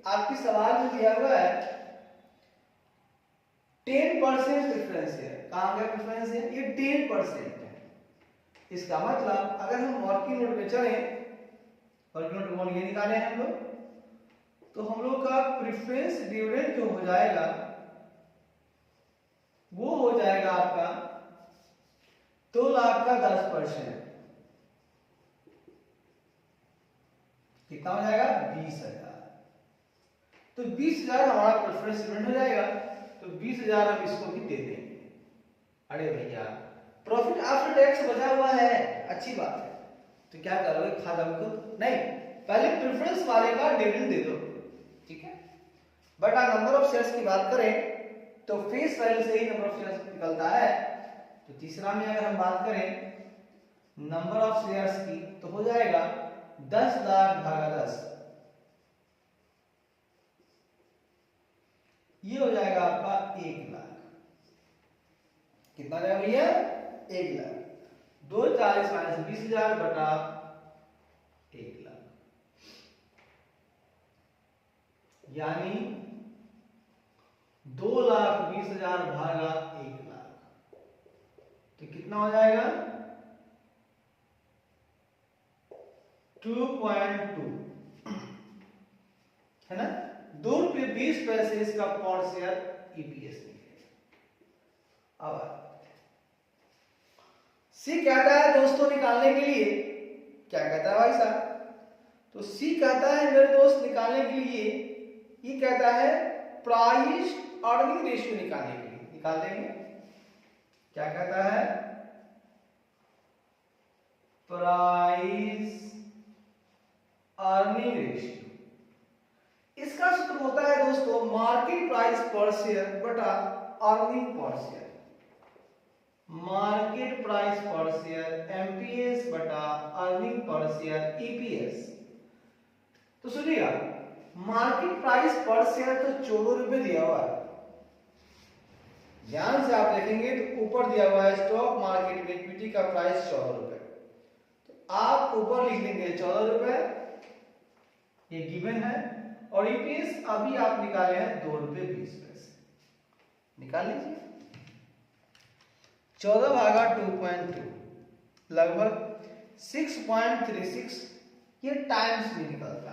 आपकी सवाल में दिया हुआ है 10% प्रेफरेंस है। कहां गया प्रेफरेंस है? ये 10% है। इसका मतलब अगर हम वर्किंग नोट में चलें, वर्किंग नोट कौन ये निकाले हैं हम लोग, तो हम लोग का प्रेफरेंस डिविडेंड जो हो जाएगा वो हो जाएगा आपका 2 लाख का 10%। कितना हो जाएगा? 20,000। तो 20,000 हमारा प्रेफरेंस डिविडेंड हो जाएगा, तो 20,000 हम इसको भी दे देंगे। अरे भैया प्रॉफिट आफ्टर टैक्स बचा हुआ है, अच्छी बात है। तो क्या करोगे, खाता को नहीं, पहले प्रेफरेंस वाले का डिविडेंड दे दो, ठीक है। बट नंबर ऑफ शेयर्स की बात करें तो फेस वैल्यू से ही नंबर ऑफ शेयर्स निकलता है। तो तीसरा में अगर हम बात करें नंबर ऑफ शेयर्स की तो हो जाएगा 10 लाख भागा 10, ये हो जाएगा आपका 1 लाख। कितना जाएगा भैया? 1 लाख। 2,40,000 माइनस 20,000 बटा 1 लाख, यानी 2,20,000 भागा 1 लाख, तो कितना हो जाएगा? 2.2, है ना। 2 रुपये 20 पैसे इसका पर शेयर ईपीएस निकलेगा। अब सी कहता है दोस्तों निकालने के लिए, क्या कहता है भाई साहब? तो सी कहता है मेरे दोस्त निकालने के लिए, ये कहता है प्राइस अर्निंग रेशियो निकालने के लिए। निकाल देंगे, क्या कहता है? Price earning ratio. इसका सूत्र होता है दोस्तों मार्केट प्राइस पर शेयर बटा earning per share. Market price पर शेयर एमपीएस बटा अर्निंग पर शेयर ईपीएस। तो सुनिएगा, मार्केट प्राइस पर शेयर तो 14 रुपए दिया हुआ है। ध्यान से आप देखेंगे तो ऊपर दिया हुआ है स्टॉक मार्केट में इक्विटी का प्राइस 14 रुपए। तो आप ऊपर लिख देंगे 14 रुपए, ये गिवन है। और ईपीएस अभी आप निकाले हैं 2 रुपए 20 पैसे। निकाल लीजिए 14 भागा 2.2 लगभग 6.36, ये टाइम्स में निकलता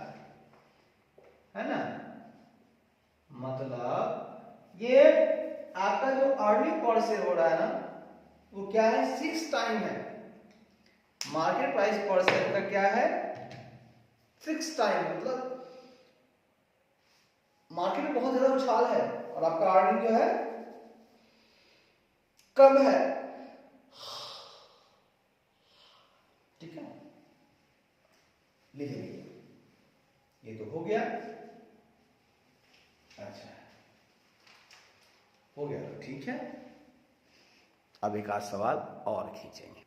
है ना। मतलब ये आपका जो अर्निंग पर शेयर हो रहा है ना, वो क्या है? 6 टाइम है। मार्केट प्राइस पर शेयर का क्या है? 6 टाइम। मतलब मार्केट में बहुत ज्यादा उछाल है और आपका अर्निंग जो है कम है, ठीक है। लिखेंगे, ये तो हो गया। अच्छा हो गया तो ठीक है। अब एक आध सवाल और खींचेंगे।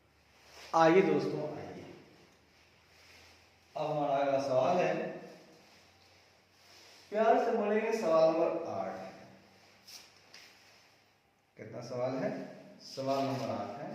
आइए दोस्तों आइए, अब हमारा अगला सवाल है, प्यार से बोलेंगे सवाल नंबर 8। कितना सवाल है? सवाल नंबर 8 है।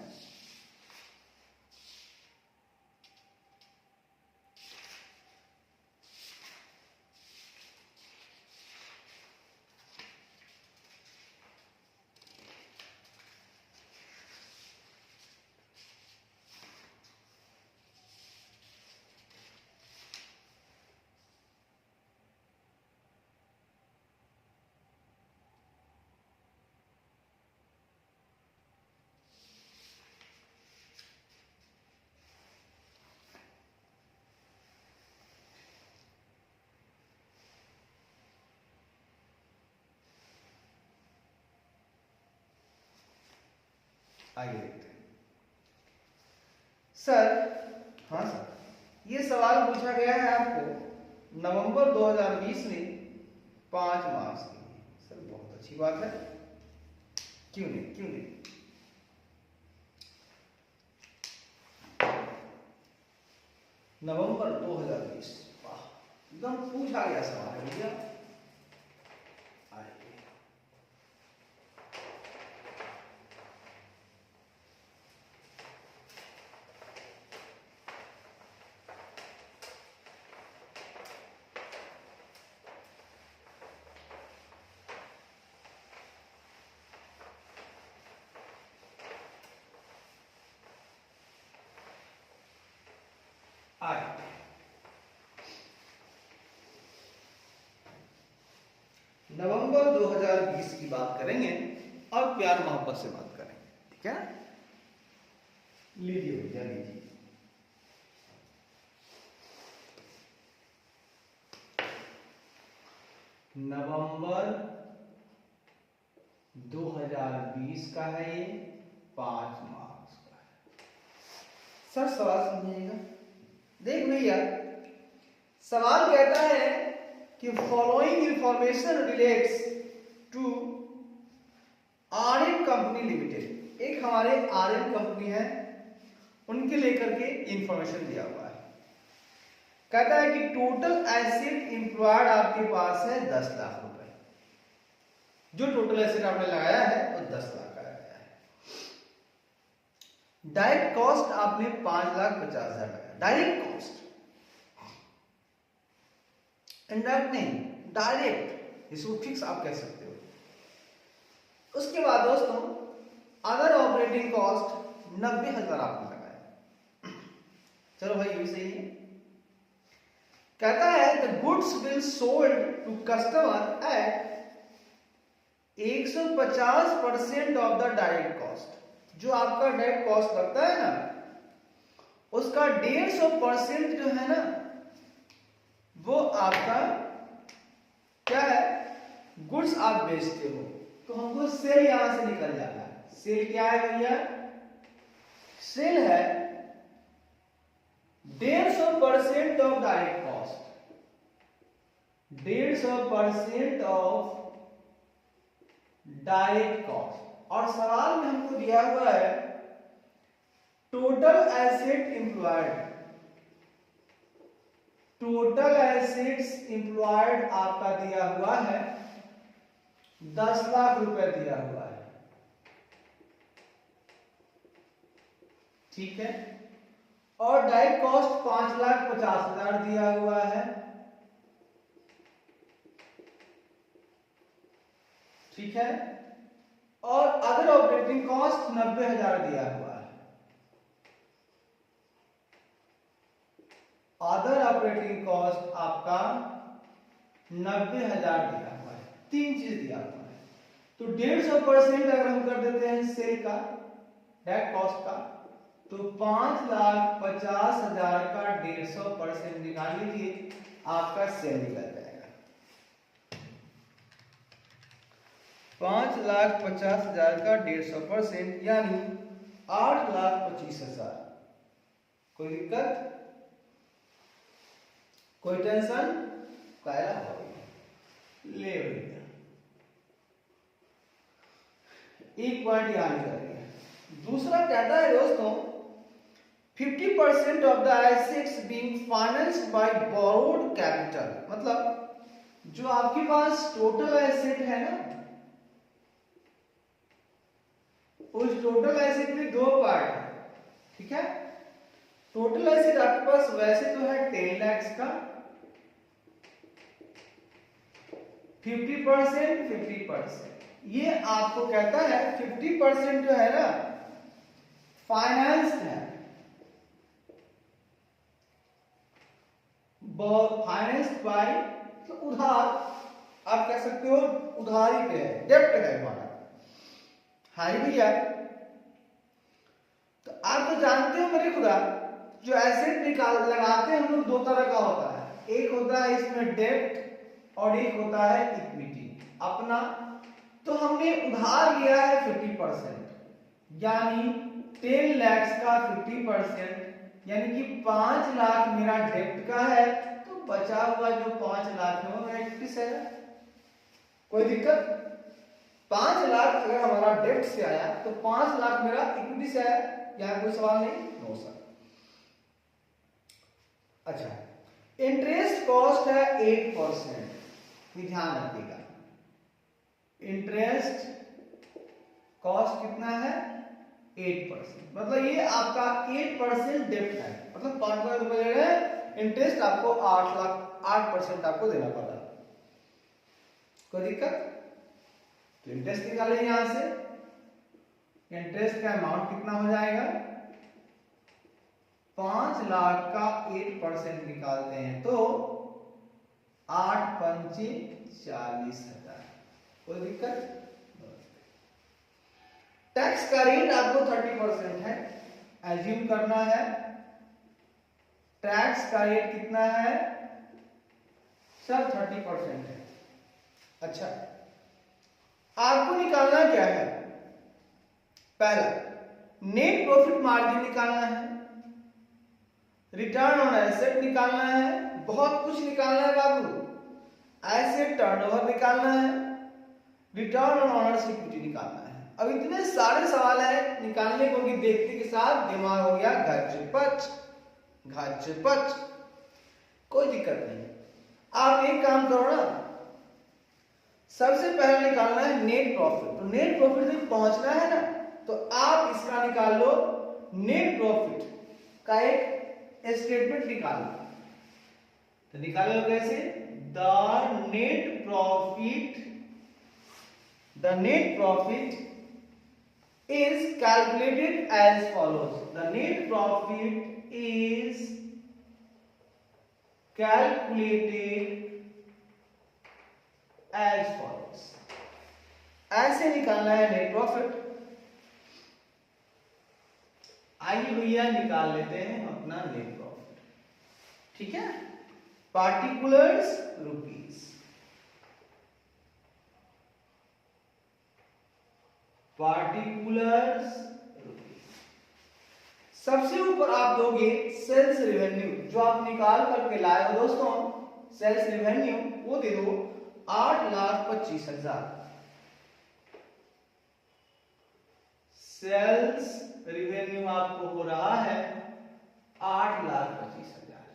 आइए देखते हैं। सर, हाँ सर, ये सवाल पूछा गया है आपको नवंबर 2020 में 5 मार्च के लिए। सर बहुत अच्छी बात है, क्यों नहीं, क्यों नहीं। नवंबर 2020, वाह, एकदम पूछा गया सवाल है भैया। आइए, नवंबर 2020 की बात करेंगे और प्यार मोहब्बत से बात करेंगे, ठीक है। लीजिए भैया, लीजिए। नवंबर 2020 का है ये, 5 मार्च का है। सर सवाल समझिएगा। देख भैया, सवाल कहता है कि following information relates to RM company limited. एक हमारे आरएम कंपनी है, उनके लेकर के इंफॉर्मेशन दिया हुआ है। कहता है कि टोटल एसेट एम्प्लॉयड आपके पास है 10 लाख रुपए। जो टोटल एसेट आपने लगाया है वो 10 लाख का लगाया है। डायरेक्ट कॉस्ट आपने 5,50,000 लगाया, डायरेक्ट कॉस्ट, इनडायरेक्ट नहीं, डायरेक्ट, इसको फिक्स आप कह सकते हो। उसके बाद दोस्तों, अदर ऑपरेटिंग कॉस्ट 90,000 आपने लगाया। चलो भाई, ये भी सही है। कहता है the goods will sold to customer at 150% of the direct cost. जो आपका डायरेक्ट कॉस्ट लगता है ना, उसका 150% जो है ना, वो आपका क्या है, गुड्स आप बेचते हो, तो हमको सेल यहां से निकल जाता है। सेल क्या है भैया? सेल है 150% of direct cost, 150% of direct cost. और सवाल में हमको दिया हुआ है total asset employed. Total assets employed आपका दिया हुआ है 10 लाख रुपए दिया हुआ है, ठीक है। और डायरेक्ट कॉस्ट 5,50,000 दिया हुआ है, ठीक है। और अदर ऑपरेटिंग कॉस्ट 90,000 दिया हुआ है। अदर ऑपरेटिंग कॉस्ट आपका 90,000 दिया हुआ है। 3 चीज दिया हुआ है। तो 150% अगर हम कर देते हैं सेल का, डायरेक्ट कॉस्ट का, तो 5,50,000 का 150% निकाल लीजिए, आपका सेल निकल जाएगा। 5,50,000 का 150% यानी 8,25,000। कोई दिक्कत, कोई टेंशन? कायला हो गई, ले भैया, एक पॉइंट यहां निकल। दूसरा कहता है दोस्तों 50% of the assets being financed by borrowed capital. मतलब जो आपके पास टोटल एसेट है ना, उस टोटल एसेट में 2 पार्ट है, ठीक है। टोटल एसेट आपके पास वैसे तो है 10 लाख का, 50%, 50%। ये आपको कहता है 50% जो है ना फाइनेंस है, फाइनेंस बाय, तो उधार आप कह सकते हो, उधारी पे है, डेब्ट है हमारा। हाँ भैया, तो आप तो जानते हो मेरे खुदा, जो एसेट निकाल लगाते हैं हम लोग 2 तरह का होता है। एक होता है इसमें डेब्ट और एक होता है इक्विटी अपना। तो हमने उधार लिया है 50%, यानी 10 lakhs का 50%, यानी कि 5 लाख मेरा डेप्ट का है, तो बचा हुआ जो 5 लाख है वो मेरा इक्विटी से है। कोई दिक्कत? 5 लाख अगर हमारा डेप्ट से आया तो 5 लाख मेरा इक्विटी से आया, यहाँ कोई सवाल नहीं? No sir. अच्छा, इंटरेस्ट कॉस्ट है 8%, ध्यान रखिएगा। इंटरेस्ट कॉस्ट कितना है? 8%, मतलब ये आपका 8% डेप्ट है, मतलब 5 लाख रुपए ले रहे हैं, इंटरेस्ट आपको 8% आपको देना पड़ा। कोई दिक्कत? तो इंटरेस्ट निकालें यहां से, इंटरेस्ट का अमाउंट कितना हो जाएगा? 5 लाख का 8% निकालते हैं तो 8 पंचे 40,000। कोई दिक्कत? टैक्स का रेट आपको 30% है, एज्यूम करना है। टैक्स का रेट कितना है सर? 30% है। अच्छा, आपको निकालना क्या है? पहला नेट प्रॉफिट मार्जिन निकालना है, रिटर्न ऑन एसेट निकालना है, बहुत कुछ निकालना है बाबू। एसेट टर्नओवर निकालना है, रिटर्न ऑन ओनर्स इक्विटी निकालना है। अब इतने सारे सवाल है निकालने को कि देखते के साथ दिमाग हो गया घच पच। कोई दिक्कत नहीं, आप एक काम करो ना, सबसे पहले निकालना है नेट प्रॉफिट। तो नेट प्रॉफिट तक पहुंचना है ना, तो आप इसका निकाल लो, नेट प्रॉफिट का एक स्टेटमेंट निकाल लो। तो निकालो कैसे? The net profit is calculated as follows. The net profit is calculated as follows. ऐसे निकालना है नेट प्रॉफिट। आइए भैया निकाल लेते हैं अपना नेट प्रॉफिट, ठीक है? Particulars rupees, particulars rupees. सबसे ऊपर आप दोगे सेल्स रेवेन्यू, जो आप निकाल करके लाए हो दोस्तों, सेल्स रेवेन्यू वो दे दो 8,25,000। सेल्स रेवेन्यू आपको हो रहा है 8,25,000।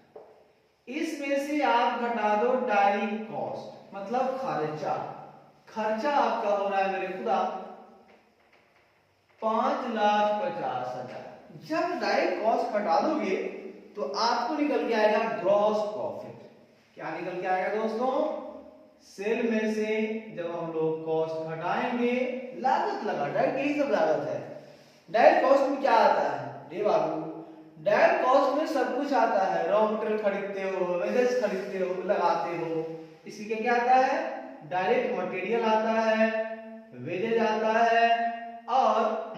इसमें से आप घटा दो डायरेक्ट कॉस्ट, मतलब खर्चा। खर्चा आपका हो रहा है मेरे खुदा 5,50,000। जब डायरेक्ट कॉस्ट घटा दोगे तो आपको निकल के आएगा ग्रॉस प्रॉफिट। क्या निकल के आएगा दोस्तों? सेल में से जब हम लोग कॉस्ट घटाएंगे, लागत लगा, डायरेक्ट यही सब लागत है। डायरेक्ट कॉस्ट में क्या आता है रे बाबू? डायरेक्ट कॉस्ट में सब कुछ आता है, रॉ मटेरियल खरीदते हो, वेजेस खरीदते हो, लगाते हो, इसी के क्या आता है? डायरेक्ट मटेरियल आता है, वेजेस आता है और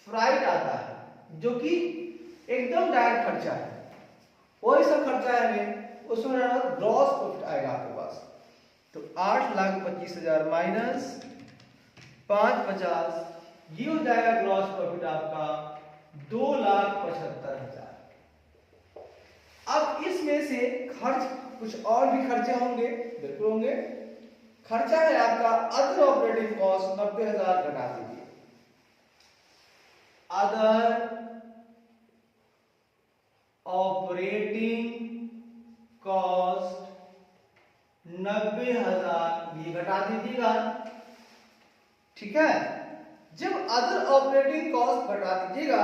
फ्राइट आता है, जो कि एकदम डायरेक्ट खर्चा है। वही सब खर्चा है हमें, उसमें ग्रॉस प्रॉफिट आएगा आपके पास। तो 8,25,000 माइनस 5,50,000, ये हो जाएगा ग्रॉस प्रॉफिट आपका 2,75,000। अब इसमें से खर्च, कुछ और भी खर्चे होंगे, बिल्कुल होंगे। खर्चा है आपका अदर ऑपरेटिंग कॉस्ट 90,000 घटा दीजिए। अदर ऑपरेटिंग कॉस्ट 90,000 ये घटा दीजिएगा, ठीक है? जब अदर ऑपरेटिंग कॉस्ट घटा दीजिएगा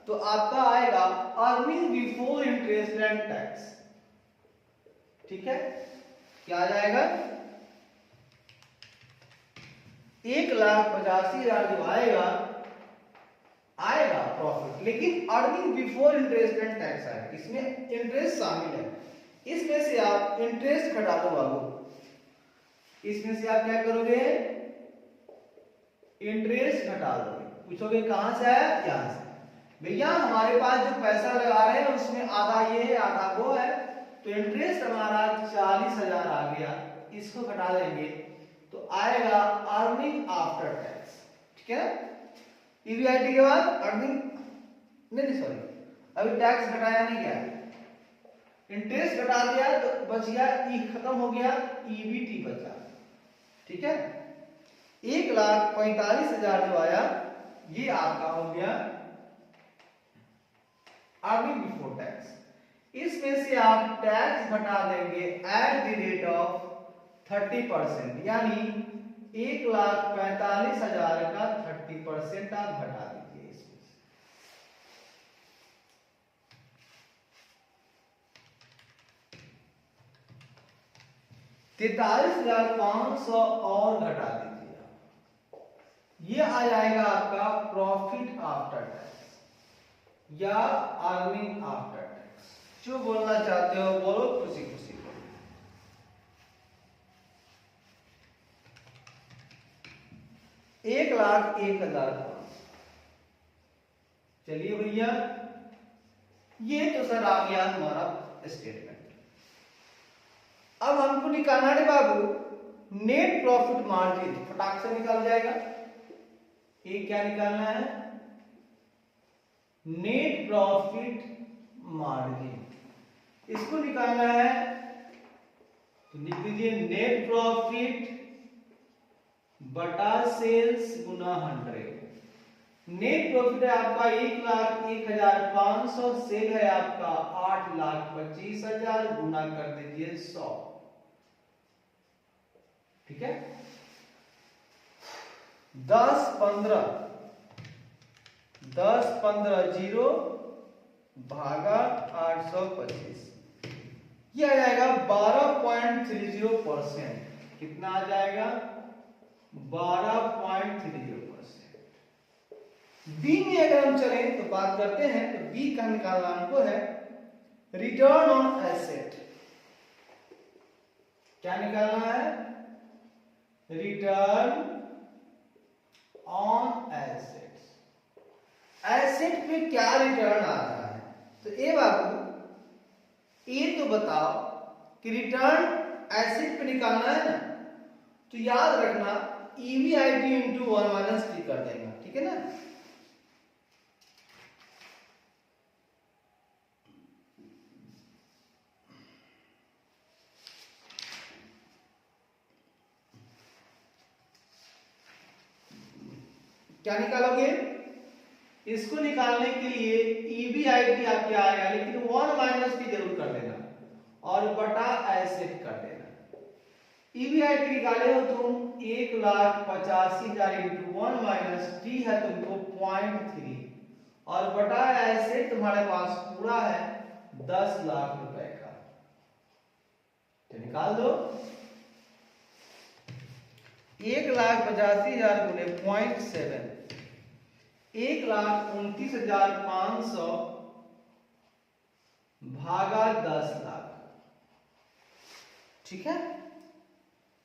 तो आपका आएगा earning before interest and tax, ठीक है? क्या आ जाएगा? 1,85,000 जो आएगा प्रॉफिट, लेकिन earning before interest and tax है, इसमें इंटरेस्ट शामिल है। इसमें से आप इंटरेस्ट घटा दो बाबू, इसमें से आप क्या करोगे? इंटरेस्ट घटा दोगे। पूछोगे कहां से आया? यहां से। भैया हमारे पास जो पैसा लगा रहे हैं उसमें आधा ये है आधा वो है, तो इंटरेस्ट हमारा 40,000 आ गया, इसको घटा देंगे तो आएगा अर्निंग आफ्टर टैक्स, ठीक है? ईवीआईटी के बाद अर्निंग नहीं सॉरी, अभी टैक्स घटाया नहीं गया, इंटरेस्ट घटा दिया तो बच गया, ई खत्म हो गया, ईबीटी बचा। ठीक है, 1,45,000 जो आया ये आपका हो गया अर्निंग बिफोर टैक्स। इसमें से आप टैक्स घटा देंगे एट द रेट ऑफ 30%, यानी 1,45,000 का 30% आप घटा दीजिए इसमें से। 43,500 और घटा दीजिए आप, ये आ जाएगा आपका प्रॉफिट आफ्टर टैक्स या अर्निंग आफ्टर टैक्स, जो बोलना चाहते हो बोलो, खुशी खुशी बोलो। 1,01,500। चलिए भैया, ये तो सर आ गया हमारा स्टेटमेंट। अब हमको निकालना है बाबू नेट प्रॉफिट मार्जिन, फटाक से निकाल जाएगा। ये क्या निकालना है? नेट प्रॉफिट मार्जिन, इसको निकालना है तो लिख दीजिए नेट प्रॉफिट बटा सेल्स गुना 100। नेट प्रॉफिट है आपका 1,01,500, सेल है आपका 8,25,000, गुना कर दीजिए 100। ठीक है, 10 15 0 भागा 825, ये आ जाएगा 12.30%। कितना आ जाएगा? 12.30%। बी में अगर हम चलें तो बात करते हैं, तो बी का निकालना हमको है रिटर्न ऑन एसेट। क्या निकालना है? Return on assets. एसेट पे क्या रिटर्न आ रहा है? तो ये बाबू ये तो बताओ कि रिटर्न एसेट पे निकालना है ना, तो याद रखना ईवीआईटी इंटू 1 माइनस टी कर देगा। ठीक है ना, क्या निकालोगे? इसको निकालने के लिए ईबीआईटी आप क्या आएगा, लेकिन 1 माइनस टी जरूर कर देना और बटा एसेट कर देना। ईबीआईटी निकाले हो तुम 1,85,000 इंटू 1 माइनस टी है तुमको 0.3 और बटा एसेट तुम्हारे पास पूरा है 10 लाख रुपए का, तो निकाल दो। 1,85,000 गुने 0.7, 1,29,500 भागा 10 लाख। ठीक है,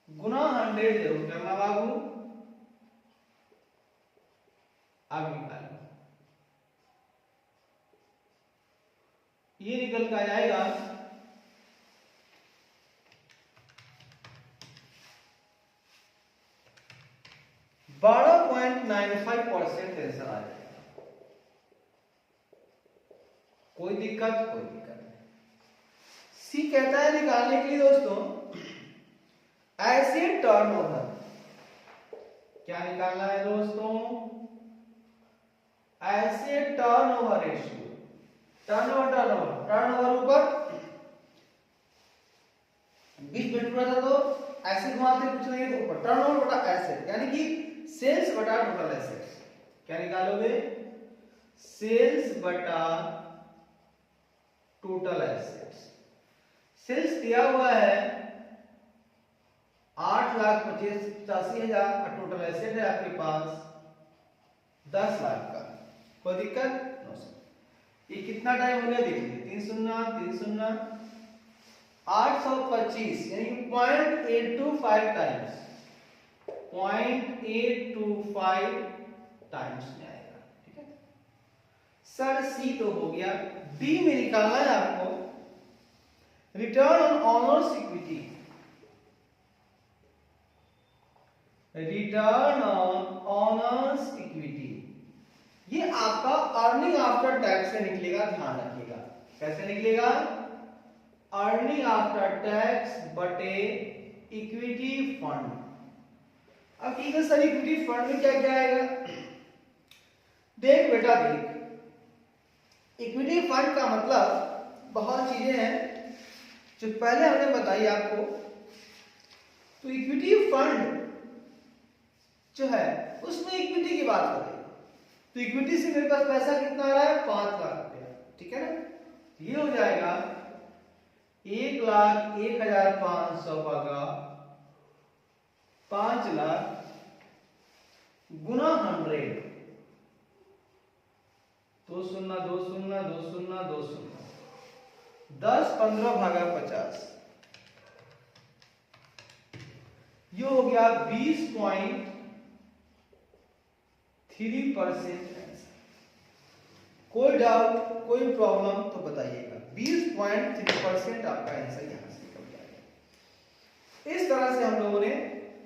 गुना 100 जरूर करना बाबू। अब निकालो, ये निकल कर जाएगा 12.95% आंसर आ जाएगा। कोई दिक्कत नहीं। सी कहता है निकालने के लिए दोस्तों एसेट टर्नओवर। क्या निकालना है दोस्तों? Asset turnover ratio. टर्नओवर ऊपर बीच में टूटा था तो एसेट घुमाते कुछ नहीं है तो ऊपर टर्नओवर बटा एसेट, यानी कि सेल्स बटा टोटल एसेट्स। क्या निकालोगे? सेल्स बटा टोटल एसेट्स। सेल्स दिया हुआ है 8,85,000 और टोटल एसेट है आपके पास 10 लाख का। कोई दिक्कत? No sir. ये कितना टाइम हो गया देख लीजिए, 3 शून्य 3 शून्य 825 यानी 0.825 टाइम्स, 0.825 टाइम्स में आएगा। ठीक है सर, सी तो हो गया। डी में निकालना है आपको return on owners equity. Return on owners equity ये आपका अर्निंग आफ्टर टैक्स से निकलेगा, ध्यान रखिएगा। कैसे निकलेगा? अर्निंग आफ्टर टैक्स बटे इक्विटी फंड। अब ठीक है सर, इक्विटी फंड में क्या क्या आएगा? देख बेटा देख, इक्विटी फंड का मतलब बहुत चीजें हैं जो पहले हमने बताई आपको। तो इक्विटी फंड जो है उसमें इक्विटी की बात करें तो इक्विटी से मेरे पास पैसा कितना आ रहा है? 5 लाख रुपया, ठीक है ना। ये हो जाएगा 1,01,500 भागा 5 लाख गुना 100, 2 शून्य 2 शून्य 2 शून्य 2 शून्य, 10 15 भागा 50, ये हो गया 20.3%। कोई डाउट कोई प्रॉब्लम तो बताइएगा। 20.3% आपका आंसर यहां से निकल जाएगा। इस तरह से हम लोगों ने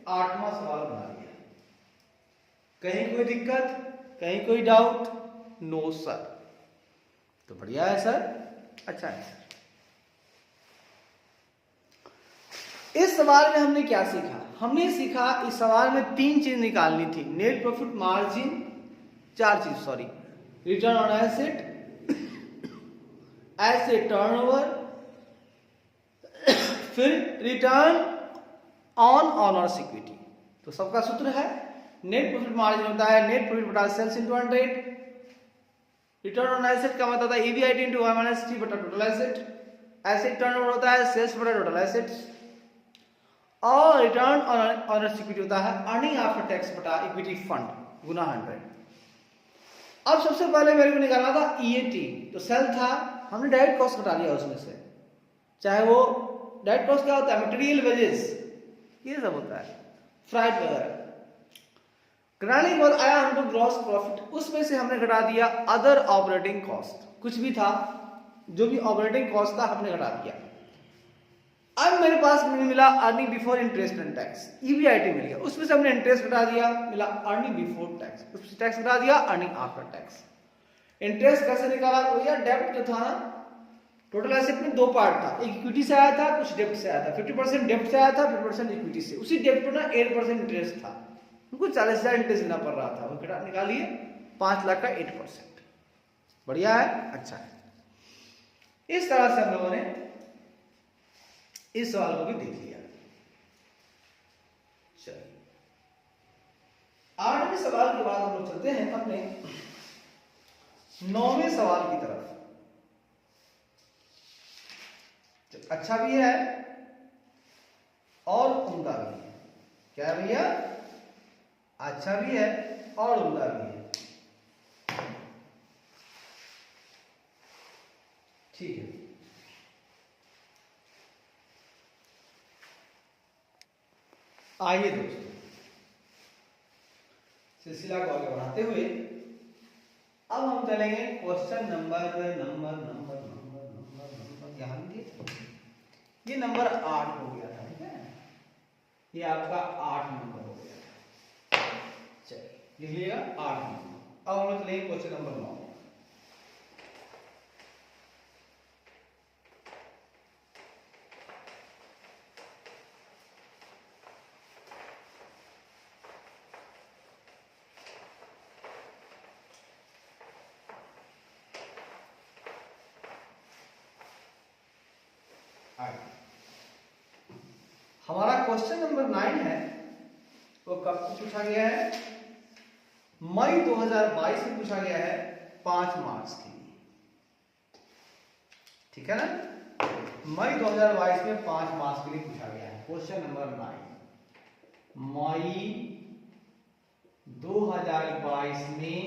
8वां सवाल बना लिया। कहीं कोई दिक्कत, कहीं कोई डाउट? No sir. तो बढ़िया है सर, अच्छा है। इस सवाल में हमने क्या सीखा? हमने सीखा इस सवाल में 3 चीज निकालनी थी। नेट प्रॉफिट मार्जिन, 4 चीज sorry, return on asset, asset turnover, फिर रिटर्न ऑन ऑनर्स इक्विटी। तो सबका सूत्र है नेट प्रॉफिट मार्जिन होता है नेट प्रॉफिट बटा sales into 100। Return on asset का मतलब होता है ईबीआईटी इनटू y माइनस t बटा टोटल एसेट। एसेट टर्नओवर होता है सेल्स बटा टोटल एसेट्स। और रिटर्न ऑन ऑनर्स इक्विटी होता है अर्निंग आफ्टर टैक्स बटा इक्विटी फंड गुना 100। अब सबसे पहले मेरे को निकालना था ईएटी, तो सेल था, हमने डायरेक्ट कॉस्ट घटा लिया उसमें से। चाहे वो डायरेक्ट कॉस्ट क्या होता है? मटेरियल वेजेस, ये सब होता है, फ्राइट वगैरह। घटाने के बाद आया हमको ग्रॉस प्रॉफिट, उसमें से हमने घटा दिया अदर ऑपरेटिंग कॉस्ट, कुछ भी था जो भी ऑपरेटिंग कॉस्ट था हमने घटा दिया। अब मेरे पास मिला earning before interest and tax, EBIT मिल गया, उसमें से हमने इंटरेस्ट घटा दिया, मिला अर्निंग बिफोर टैक्स, उसमें टैक्स घटा दिया, अर्निंग आफ्टर टैक्स। इंटरेस्ट कैसे निकाला? तो यार डेब्ट जो था ना, टोटल एसेट में 2 पार्ट था, एक इक्विटी से आया था, कुछ डेब्ट से आया था। 50% डेब्ट से आया था, 50% इक्विटी से। उसी डेब्ट पर ना 8% इंटरेस्ट था, उनको 40,000 इंटरेस्ट देना पड़ रहा था, वो घटा निकालिए 5 लाख का 8%। बढ़िया है, अच्छा है। इस तरह से हम लोगों ने इस सवाल को भी देख लिया। चलिए 8वें सवाल के बाद हम लोग चलते हैं अपने 9वें सवाल की तरफ। अच्छा भी है और उम्दा भी है। क्या है भैया? अच्छा भी है और उम्दा भी है। ठीक है, आइए दोस्तों सिलसिला को आगे बढ़ाते हुए अब हम चलेंगे क्वेश्चन नंबर यहां ये नंबर 8 हो गया था, ठीक है, ये आपका 8 नंबर हो गया था। चलिए लिख लीजिएगा 8 नंबर। अब हम लोग चलेंगे क्वेश्चन नंबर 9। हमारा क्वेश्चन नंबर 9 है, वो कब पूछा गया है? मई 2022 में पूछा गया है, 5 मार्क्स के लिए, ठीक है ना। मई 2022 में 5 मार्क्स के लिए पूछा गया है क्वेश्चन नंबर 9, मई 2022 में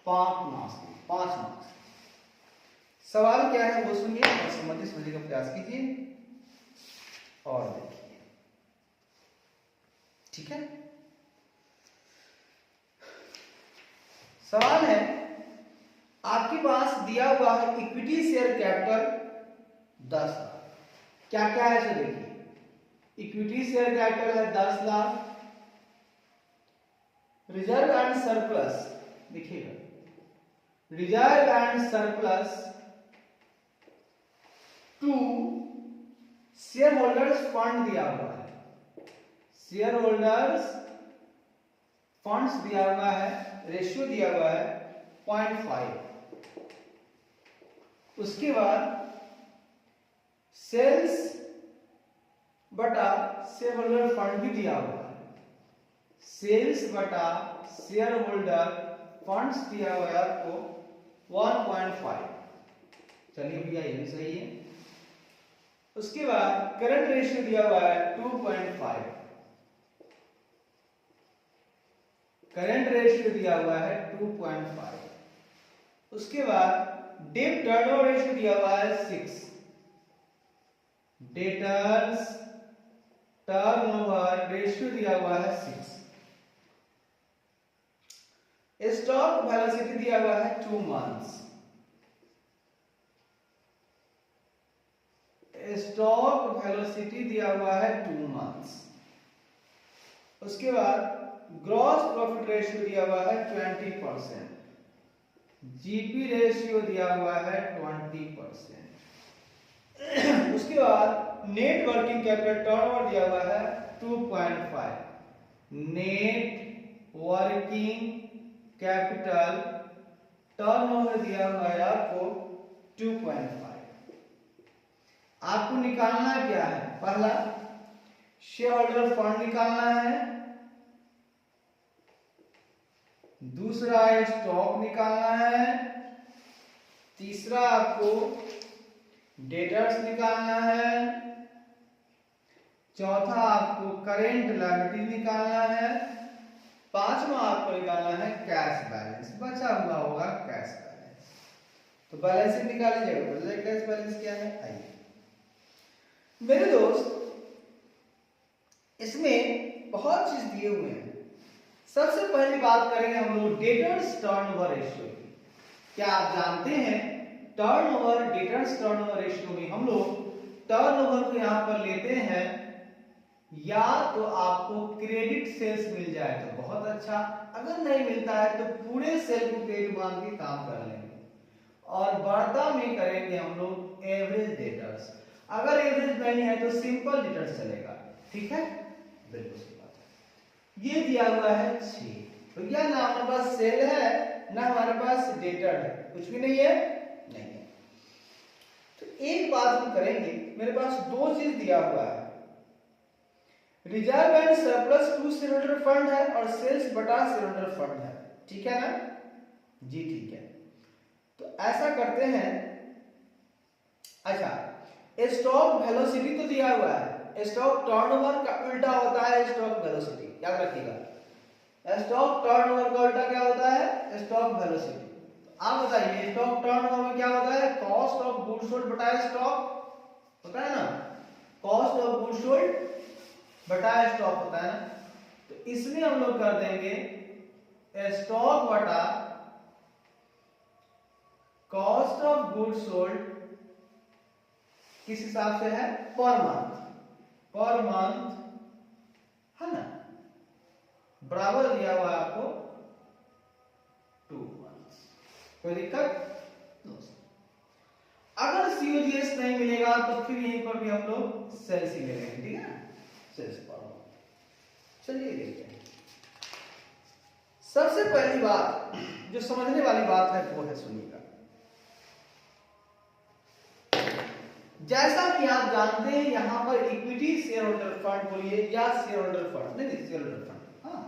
5 मार्क्स के लिए, 5 मार्क्स। सवाल क्या है वो सुनिए और समझने का प्रयास कीजिए और देखिए, ठीक है। सवाल है, आपके पास दिया हुआ है इक्विटी शेयर कैपिटल 10 लाख। क्या क्या है सो देखिए, इक्विटी शेयर कैपिटल है 10 लाख, रिजर्व एंड सरप्लस देखिएगा, reserve and surplus to shareholders fund दिया हुआ है, शेयर होल्डर्स फंड्स दिया हुआ है, रेशियो दिया हुआ है 0.5। उसके बाद सेल्स बटा शेयर होल्डर फंड भी दिया हुआ है, सेल्स बटा शेयर होल्डर फंड्स दिया हुआ है आपको 1.5। चलिए भैया ये भी सही है। उसके बाद करंट रेशियो दिया हुआ है 2.5, करंट रेशियो दिया हुआ है 2.5। उसके बाद डेट टर्नओवर रेशियो दिया हुआ है 6, डेटर्स टर्नओवर रेशियो दिया हुआ है 6। स्टॉक वेलोसिटी दिया हुआ है 2 मंथ्स, स्टॉक वेलोसिटी दिया हुआ है 2 मंथ्स। उसके बाद ग्रॉस प्रॉफिट रेशियो दिया हुआ है 20%, जीपी रेशियो दिया हुआ है 20%। उसके बाद नेट वर्किंग कैपिटल टर्नओवर दिया हुआ है 2.5, नेट वर्किंग कैपिटल टर्नओवर दिया हुआ है आपको 2.5। आपको निकालना क्या है? पहला शेयर होल्डर फंड निकालना है, दूसरा स्टॉक निकालना है, तीसरा आपको डेटर्स निकालना है, चौथा आपको करेंट लायबिलिटी निकालना है, पांचवा आपको निकालना है कैश बैलेंस, बचा हुआ होगा कैश बैलेंस। तो बैलेंस शीट निकाली जाएगा, कैश बैलेंस क्या है आइए। मेरे दोस्त इसमें बहुत चीज दिए हुए हैं। सबसे पहली बात करेंगे हम लोग डेटर्स टर्नओवर रेशियो की। क्या आप जानते हैं टर्नओवर, डेटर्स टर्नओवर रेशियो में हम लोग टर्नओवर को यहां पर लेते हैं, या तो आपको क्रेडिट सेल्स मिल जाए तो बहुत अच्छा, अगर नहीं मिलता है तो पूरे सेल को पेट बांध के काम कर लेंगे, और वार्ता में करेंगे हम लोग एवरेज डेटर्स। अगर एवरेज नहीं है तो सिंपल डेटर्स चलेगा, ठीक है, बिल्कुल सही बात है। ये दिया हुआ है 6, तो क्या ना हमारे पास सेल है ना हमारे पास डेटर है, कुछ भी नहीं है, नहीं है। तो एक बात हम करेंगे, मेरे पास दो चीज दिया हुआ है, reserve and surplus to share holder fund है और सेल्स बटा शेयर होल्डर फंड है, ठीक है ना जी, ठीक है। तो ऐसा करते हैं, अच्छा स्टॉक वेलोसिटी तो दिया हुआ है, स्टॉक टर्नओवर का उल्टा होता है स्टॉक वेलोसिटी, याद रखिएगा। स्टॉक टर्नओवर का उल्टा क्या होता है? Stock velocity. तो आप बताइए स्टॉक टर्नओवर में क्या होता है? कॉस्ट ऑफ गुड्स सोल्ड बटा स्टॉक होता है ना, कॉस्ट ऑफ गुड्स सोल्ड बटा स्टॉक होता है ना। तो इसमें हम लोग कर देंगे स्टॉक बटा कॉस्ट ऑफ गुड्स सोल्ड, किस हिसाब से है? पर मंथ है ना, बराबर दिया हुआ है आपको 2 मंथ्स। कोई दिक्कत? अगर सीओजीएस नहीं मिलेगा तो फिर यहीं पर भी हम लोग सेल्स ही ले लेंगे, ठीक है, सेल्स पर। चलिए देखते हैं। सबसे पहली बात जो समझने वाली बात है वो है, सुनिएगा। जैसा कि आप जानते हैं यहां पर इक्विटी शेयर होल्डर फंड बोलिए या शेयर होल्डर फंड, नहीं शेयर होल्डर फंड, हाँ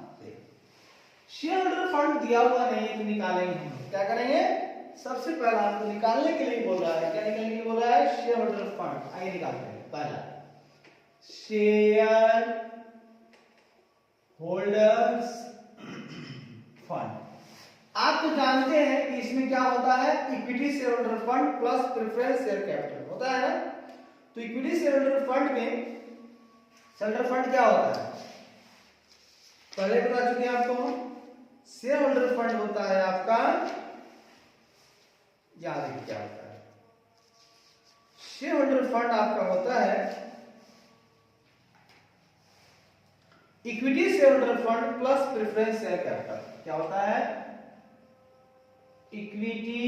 शेयर होल्डर फंड दिया हुआ नहीं है तो निकालेंगे हम, क्या करेंगे? सबसे पहला आपको निकालने के लिए बोल रहा है, क्या निकालने के लिए बोल रहा है? Share holder fund. आइए निकालते हैं। पहला शेयर होल्डर्स फंड। आप तो जानते हैं कि इसमें क्या होता है? Equity share holder fund plus preference share capital होता है ना। तो इक्विटी शेयर होल्डर फंड में शेयर होल्डर फंड क्या होता है? पहले बता चुके हैं आपको। शेयर होल्डर फंड होता है आपका, याद रखिए क्या होता है। शेयर होल्डर फंड आपका होता है equity share holder fund plus preference share capital. क्या होता है? Equity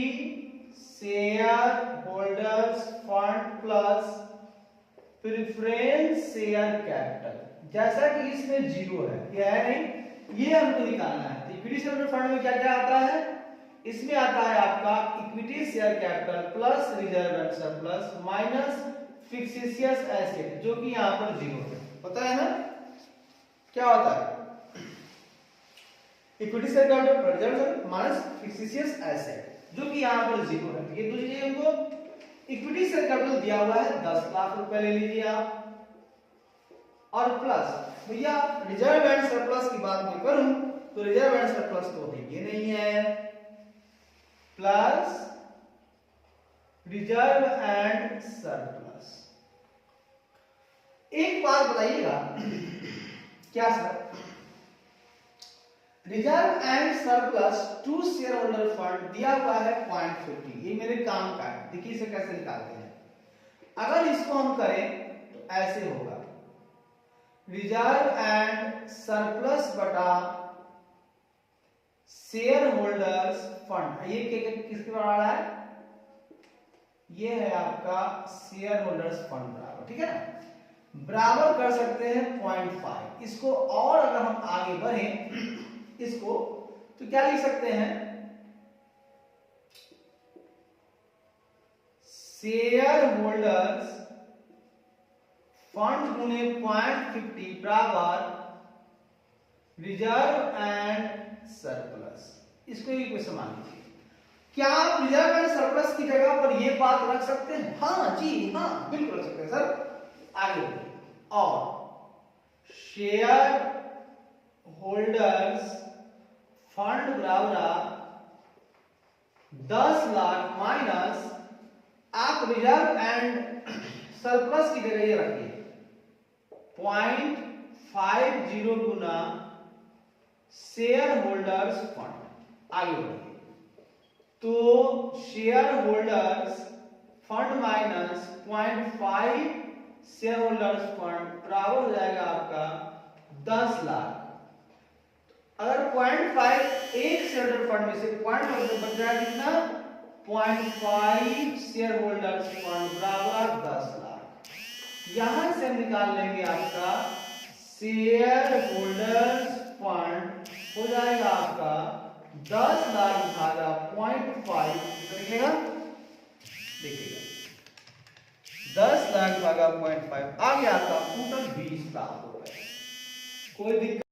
share holders fund plus preference share capital. जैसा कि इसमें जीरो है, क्या है नहीं, ये हमको निकालना है। तो इक्विटी शेयर फंड में क्या क्या आता है, इसमें आता है आपका equity share capital plus reserve and surplus minus fictitious asset, जो कि यहां पर जीरो है। पता है ना क्या होता है, equity share capital reserve minus fictitious asset, जो कि यहां पर जीरो है। ये तो चीजें हमको, इक्विटी शेयर कैपिटल दिया हुआ है 10 लाख रुपए ले लीजिए आप, और प्लस भैया रिजर्व एंड सरप्लस की बात मैं करूं तो रिजर्व एंड सरप्लस तो ये नहीं है, प्लस रिजर्व एंड सरप्लस। एक बात बताइएगा, क्या sir, reserve and surplus to share holder fund दिया हुआ है 0.50, ये मेरे काम का है। देखिए इसे कैसे निकालते हैं। अगर इसको हम करें तो ऐसे होगा, रिजर्व एंड सरप्लस बटा शेयर होल्डर्स फंड, ये किसके बराबर है, ये है आपका शेयर होल्डर्स फंड बराबर, ठीक है ना, बराबर कर सकते हैं 0.5। इसको और अगर हम आगे बढ़ें इसको, तो क्या लिख सकते हैं, शेयर होल्डर्स फंड गुने 0.50 बराबर रिजर्व एंड सरप्लस। इसको एक क्वेश्चन मान लीजिए, क्या आप रिजर्व एंड सरप्लस की जगह पर ये बात रख सकते हैं? हाँ जी हाँ बिल्कुल रख सकते हैं सर। आगे बढ़िए, और शेयर होल्डर्स फंड बराबर 10 लाख माइनस, आप रिजर्व एंड सरप्लस की जगह ये रखिए 0.50 गुना शेयर होल्डर्स फंड। आगे बढ़िए, तो share holders fund minus 0.5 share holders fund बराबर हो जाएगा आपका 10 लाख। अगर 0.5 एक शेयर होल्डर फंड में से 0.5 बच जाएगा कितना, 0.5 शेयर होल्डर्स फंड बराबर 10 लाख। यहां से हम निकाल लेंगे आपका शेयर होल्डर्स फंड हो जाएगा आपका 10 लाख भागा 0.5, देखिएगा 10 लाख भागा 0.5 आ गया आपका टोटल 20 लाख रुपए। कोई दिक्कत?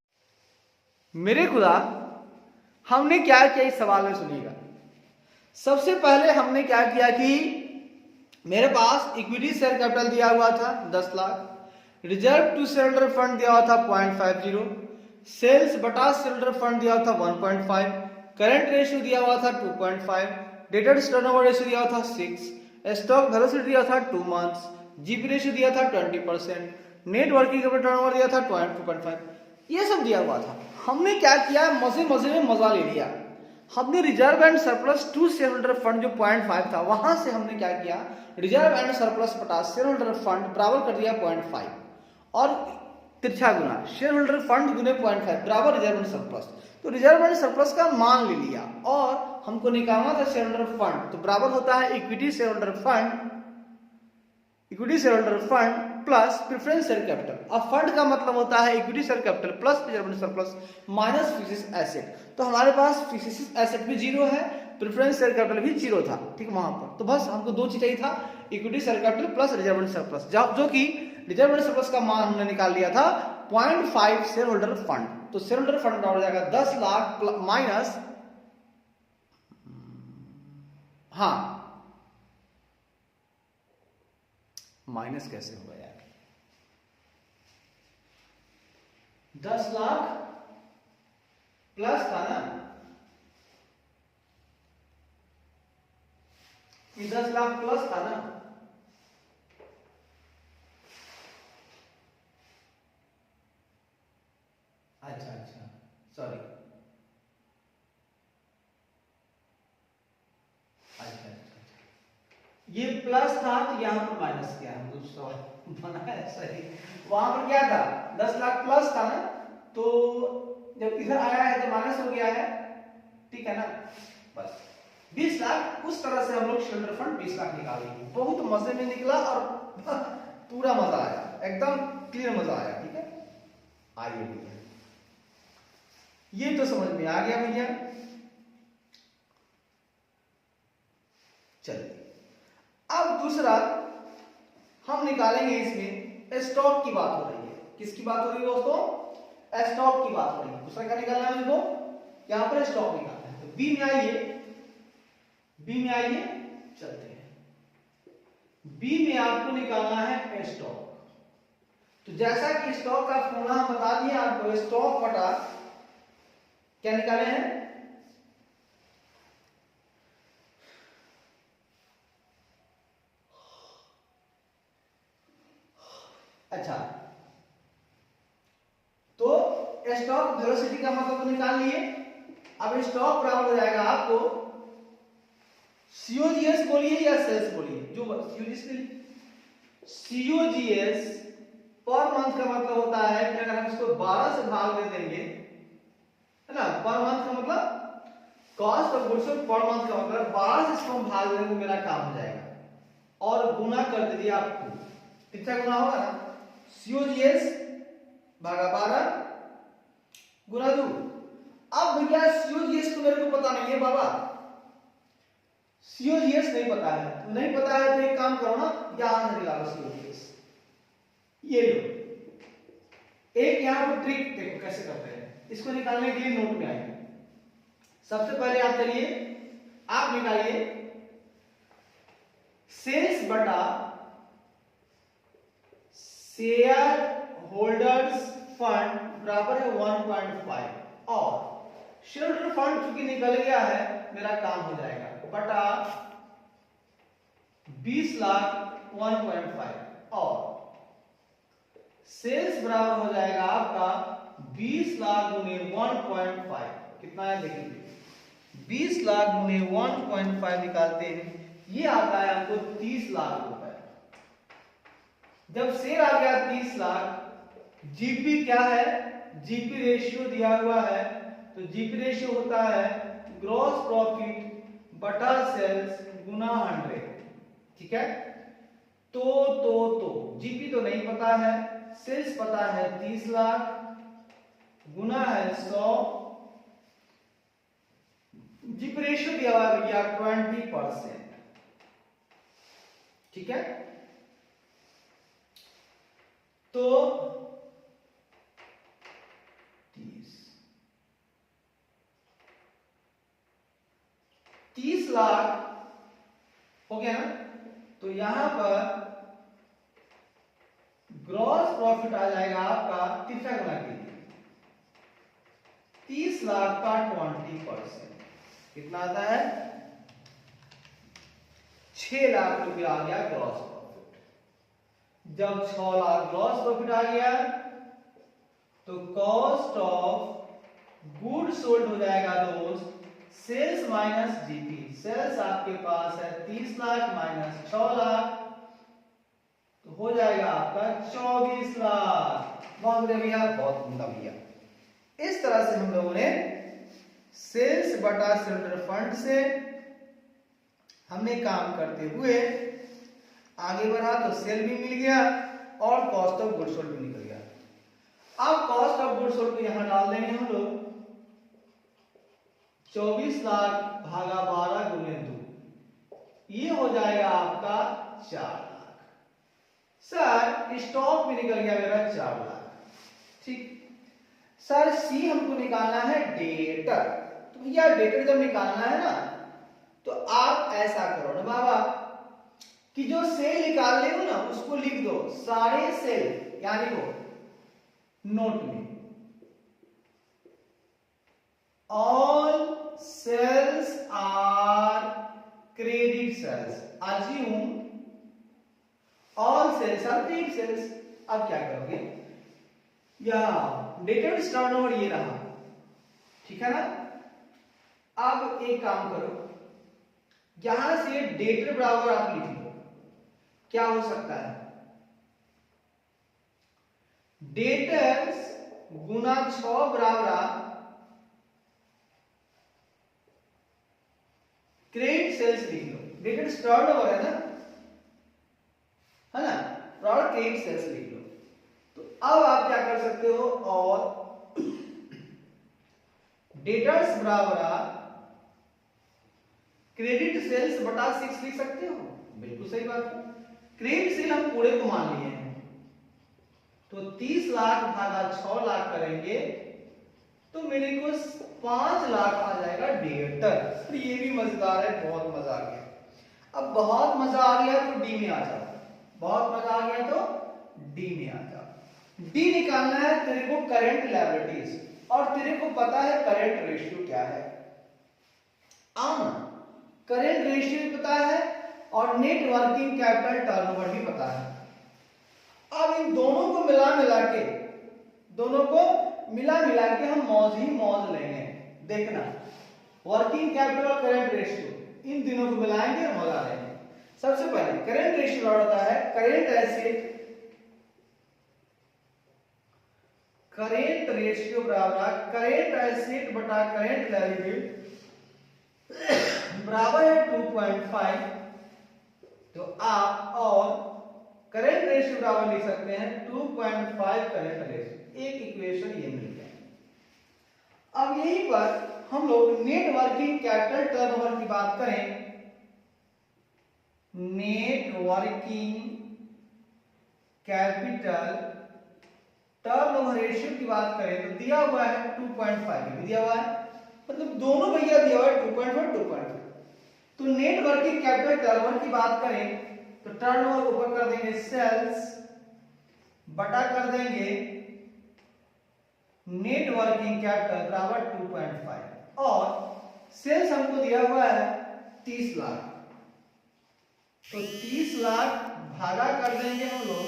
मेरे खुदा, हमने क्या किया इस सवाल में सुनिएगा। सबसे पहले हमने क्या किया कि मेरे पास इक्विटी शेयर कैपिटल दिया हुआ था 10 lakh, reserve to share holder fund दिया हुआ था 0.50, सेल्स बटा शेयर होल्डर फंड दिया हुआ था 1.5, करंट रेशियो दिया हुआ था 2.5, डेटर्स टर्नओवर रेशियो दिया हुआ था 6, स्टॉक वेलोसिटी दिया था 2 मंथ्स, जीपी रेशियो दिया था 20%, नेट वर्किंग कैपिटल टर्नओवर दिया था 2.5, ये सब दिया हुआ था। हमने क्या किया, मजे मजे में मजा ले लिया। हमने reserve and surplus to share holder fund जो 0.5 था, वहां से हमने क्या किया, रिजर्व एंड सरप्लस बटा शेयर होल्डर फंड बराबर कर दिया 0.5 और तिरछा गुना शेयर होल्डर फंड गुने 0.5 बराबर रिजर्व एंड सरप्लस। तो रिजर्व एंड सरप्लस का मान ले लिया और हमको निकालना था शेयर होल्डर फंड, तो बराबर होता है equity share holder fund, equity share holder fund plus preference share capital. अब फंड का मतलब होता है equity share capital plus reserve and surplus minus fixes asset. तो हमारे पास फिक्सेस एसेट भी जीरो है, प्रेफरेंस शेयर कैपिटल भी जीरो था, ठीक वहां पर। तो बस हमको दो चीज चाहिए था, equity share capital plus reserve and surplus, जो कि रिजर्व एंड सरप्लस का मान हमने निकाल लिया था 0.5 शेयर होल्डर फंड। तो शेयर होल्डर फंड बराबर हो जाएगा 10 लाख माइनस, हाँ माइनस कैसे होगा यार, 10 लाख प्लस था ना, ये 10 लाख प्लस था ना, अच्छा अच्छा सॉरी, अच्छा ये प्लस था तो यहां पर माइनस किया, हम दूसरा बनाया सही। वहां पर क्या था, 10 लाख प्लस था ना, तो जब इधर आया है तो माइनस हो गया है, ठीक है ना, बस 20 लाख। उस तरह से हम लोग शेल्टर फंड 20 लाख निकालेंगे। बहुत मजे में निकला और पूरा मजा आया, एकदम क्लियर मजा आया। ठीक है, आइए भैया, ये तो समझ में आ गया भैया। चलिए अब दूसरा हम निकालेंगे, इसमें स्टॉक की बात हो रही है। किसकी बात हो रही है दोस्तों? स्टॉक की बात हो रही है। दूसरा क्या निकालना है मुझको? यहां पर स्टॉक निकालना है। तो बी में आइए, बी में आइए, चलते हैं। बी में आपको निकालना है स्टॉक। तो जैसा कि स्टॉक का फॉर्मूला हम बता दिए आपको, स्टॉक बटा क्या निकाले हैं? अच्छा, तो स्टॉक वेलोसिटी का मतलब तो निकाल लिए। अब स्टॉक बराबर हो जाएगा आपको सीओजीएस बोलिए या सेल्स बोलिए, जो सीओजीएस पर मंथ का मतलब होता है कि अगर हम इसको 12 से भाग दे देंगे, है ना, पर मंथ का मतलब cost of goods sold per month का मतलब 12 से इसको हम भाग देंगे तो मेरा काम हो जाएगा। और गुना कर दीजिए आप 2, कितना गुना होगा ना? सीओजीएस भागा 12 गुना 2। अब भैया सीओजीएस तो मेरे को पता नहीं है बाबा, सीओजीएस नहीं पता है। तो नहीं पता है तो एक काम करो ना, यहां से निकालो सीओजीएस। ये लो, एक यहां पर ट्रिक देखो कैसे करते हैं। इसको निकालने के लिए नोट में आइए। सबसे पहले आप करिए, आप निकालिए सेल्स बटा शेयर होल्डर्स फंड बराबर है 1.5 और शेयर फंड चूंकि निकल गया है मेरा काम हो जाएगा बटा 20 लाख 1.5 और सेल्स बराबर हो जाएगा आपका 20 लाख गुने 1.5। कितना है देखिए, 20 लाख गुने 1.5 निकालते हैं, ये आता है आपको 30 लाख रुपए। जब शेयर आ गया 30 लाख, जीपी क्या है? जीपी रेशियो दिया हुआ है, तो जीपी रेशियो होता है ग्रॉस प्रॉफिट बटा सेल्स गुना 100। ठीक है, तो जीपी तो नहीं पता है, सेल्स पता है 30 लाख गुना है 100, जीपी रेशियो दिया हुआ है भैया 20%। ठीक है, तो 30 लाख हो गया ना। तो यहां पर ग्रॉस प्रॉफिट आ जाएगा आपका कितना गुना कीजिए, 30 लाख का 20%। कितना आता है? 6 लाख रुपया आ गया ग्रॉस प्रॉफिट। जब 6 लाख ग्रॉस प्रॉफिट आ गया तो कॉस्ट ऑफ गुड सोल्ड हो जाएगा दोस्त सेल्स माइनस जीपी। सेल्स आपके पास है 30 लाख माइनस 6 लाख, तो हो जाएगा आपका 24 लाख। बहुत बढ़िया भैया, बहुत उम्दा भैया। इस तरह से हम लोगों ने सेल्स बटा शेल्टर फंड से हमने काम करते हुए आगे बढ़ा, तो सेल भी मिल गया और कॉस्ट ऑफ गुड्स सोल्ड भी निकल गया। अब कॉस्ट ऑफ गुड्स सोल्ड को यहां डाल देंगे हम लोग 24 लाख भागा 12 गुने 2, ये हो जाएगा आपका 4 लाख। सर स्टॉक में निकल गया मेरा 4 लाख। ठीक सर, सी हमको निकालना है डेटर। तो भैया डेटर जब निकालना है ना, तो आप ऐसा करो ना बाबा कि जो सेल निकाल रहे हो ना उसको लिख दो सारे सेल, यानी वो नोट में all cells are credit cells, assume all cells are credit cells। अब क्या करोगे, डेटेड टर्नओवर ये रहा, ठीक है ना। अब एक काम करो, यहां से डेटर बराबर आप लिख लो, क्या हो सकता है, डेटर्स गुना 6 बराबर क्रेडिट सेल्स लिख लो, क्रेडिट टर्नओवर है ना, प्रोडक्ट क्रेडिट सेल्स लिख लो। तो अब आप क्या कर सकते हो, और डेटर्स बराबर क्रेडिट सेल्स बटा 6 लिख सकते हो, बिल्कुल सही बात है। क्रेडिट सेल हम पूरे को मान लिए हैं, तो 30 लाख भागा 6 लाख करेंगे तो मेरे को 5 लाख आ जाएगा डेटर। तो ये भी मजेदार है, बहुत मजा आ गया। अब बहुत मजा आ गया तो डी में आ जाओ, बहुत मजा आ गया तो डी में आ जाओ। डी निकालना है तेरे को करंट लायबिलिटीज, और तेरे को पता है करंट रेशियो क्या है, करंट रेशियो भी पता है और नेट वर्किंग कैपिटल टर्नओवर भी पता है। अब इन दोनों को मिला मिला के हम मौज ही मौज लेंगे। देखना, वर्किंग कैपिटल और करंट रेशियो इन तीनों को मिलाएंगे और मजा लेंगे। सबसे पहले करंट रेशियो होता है करेंट रेशियो बराबर करेंट एसेट बटा करेंट लायबिलिटी बराबर है 2.5। तो आप और करंट रेशियो बराबर लिख सकते हैं 2.5 करंट रेशियो। एक इक्वेशन ये मिल गया। अब यहीं पर हम लोग नेट वर्किंग कैपिटल टर्नओवर की बात करें, net working capital turnover ratio की बात करें तो दिया हुआ है 2.5, भी दिया हुआ है, मतलब दोनों भैया दिया हुआ है 2.5। तो नेट वर्किंग कैपिटल टर्नओवर की बात करें तो टर्नओवर ऊपर कर देंगे सेल्स बटा कर देंगे नेट वर्किंग कैपिटल बराबर 2.5, और सेल्स हमको दिया हुआ है 30 लाख। तो 30 लाख भागा कर देंगे हम लोग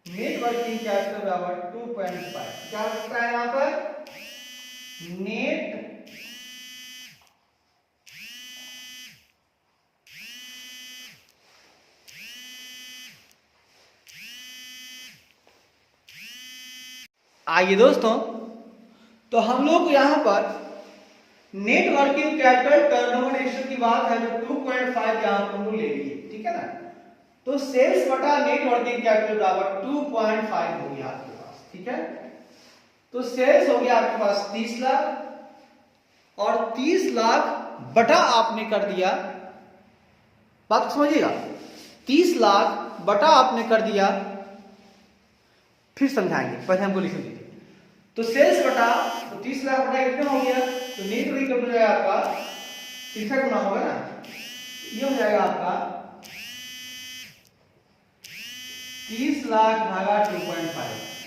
नेट वर्किंग कैपिटल बराबर 2.5। क्या हो सकता है यहां पर, नेट आइए दोस्तों, तो हम लोग यहां पर net working capital turnover ratio की बात है जो 2.5 यहां पर हम लोग ले लिए, ठीक है ना। तो सेल्स बटा नेट वर्किंग कैपिटल बराबर 2.5 हो गया आपके पास, ठीक है। तो सेल्स हो गया आपके पास 30 लाख, और 30 लाख बटा आपने कर दिया, बात समझिएगा, 30 लाख बटा आपने कर दिया, फिर समझाएंगे, पहले हमको लिख दीजिए। तो सेल्स बटा, तो 30 लाख बटा कितना हो गया, तो नेट वर्किंग कैपिटल जाएगा आपका 60 गुना होगा ना, ये हो जाएगा आपका 30 लाख भागा 2.5।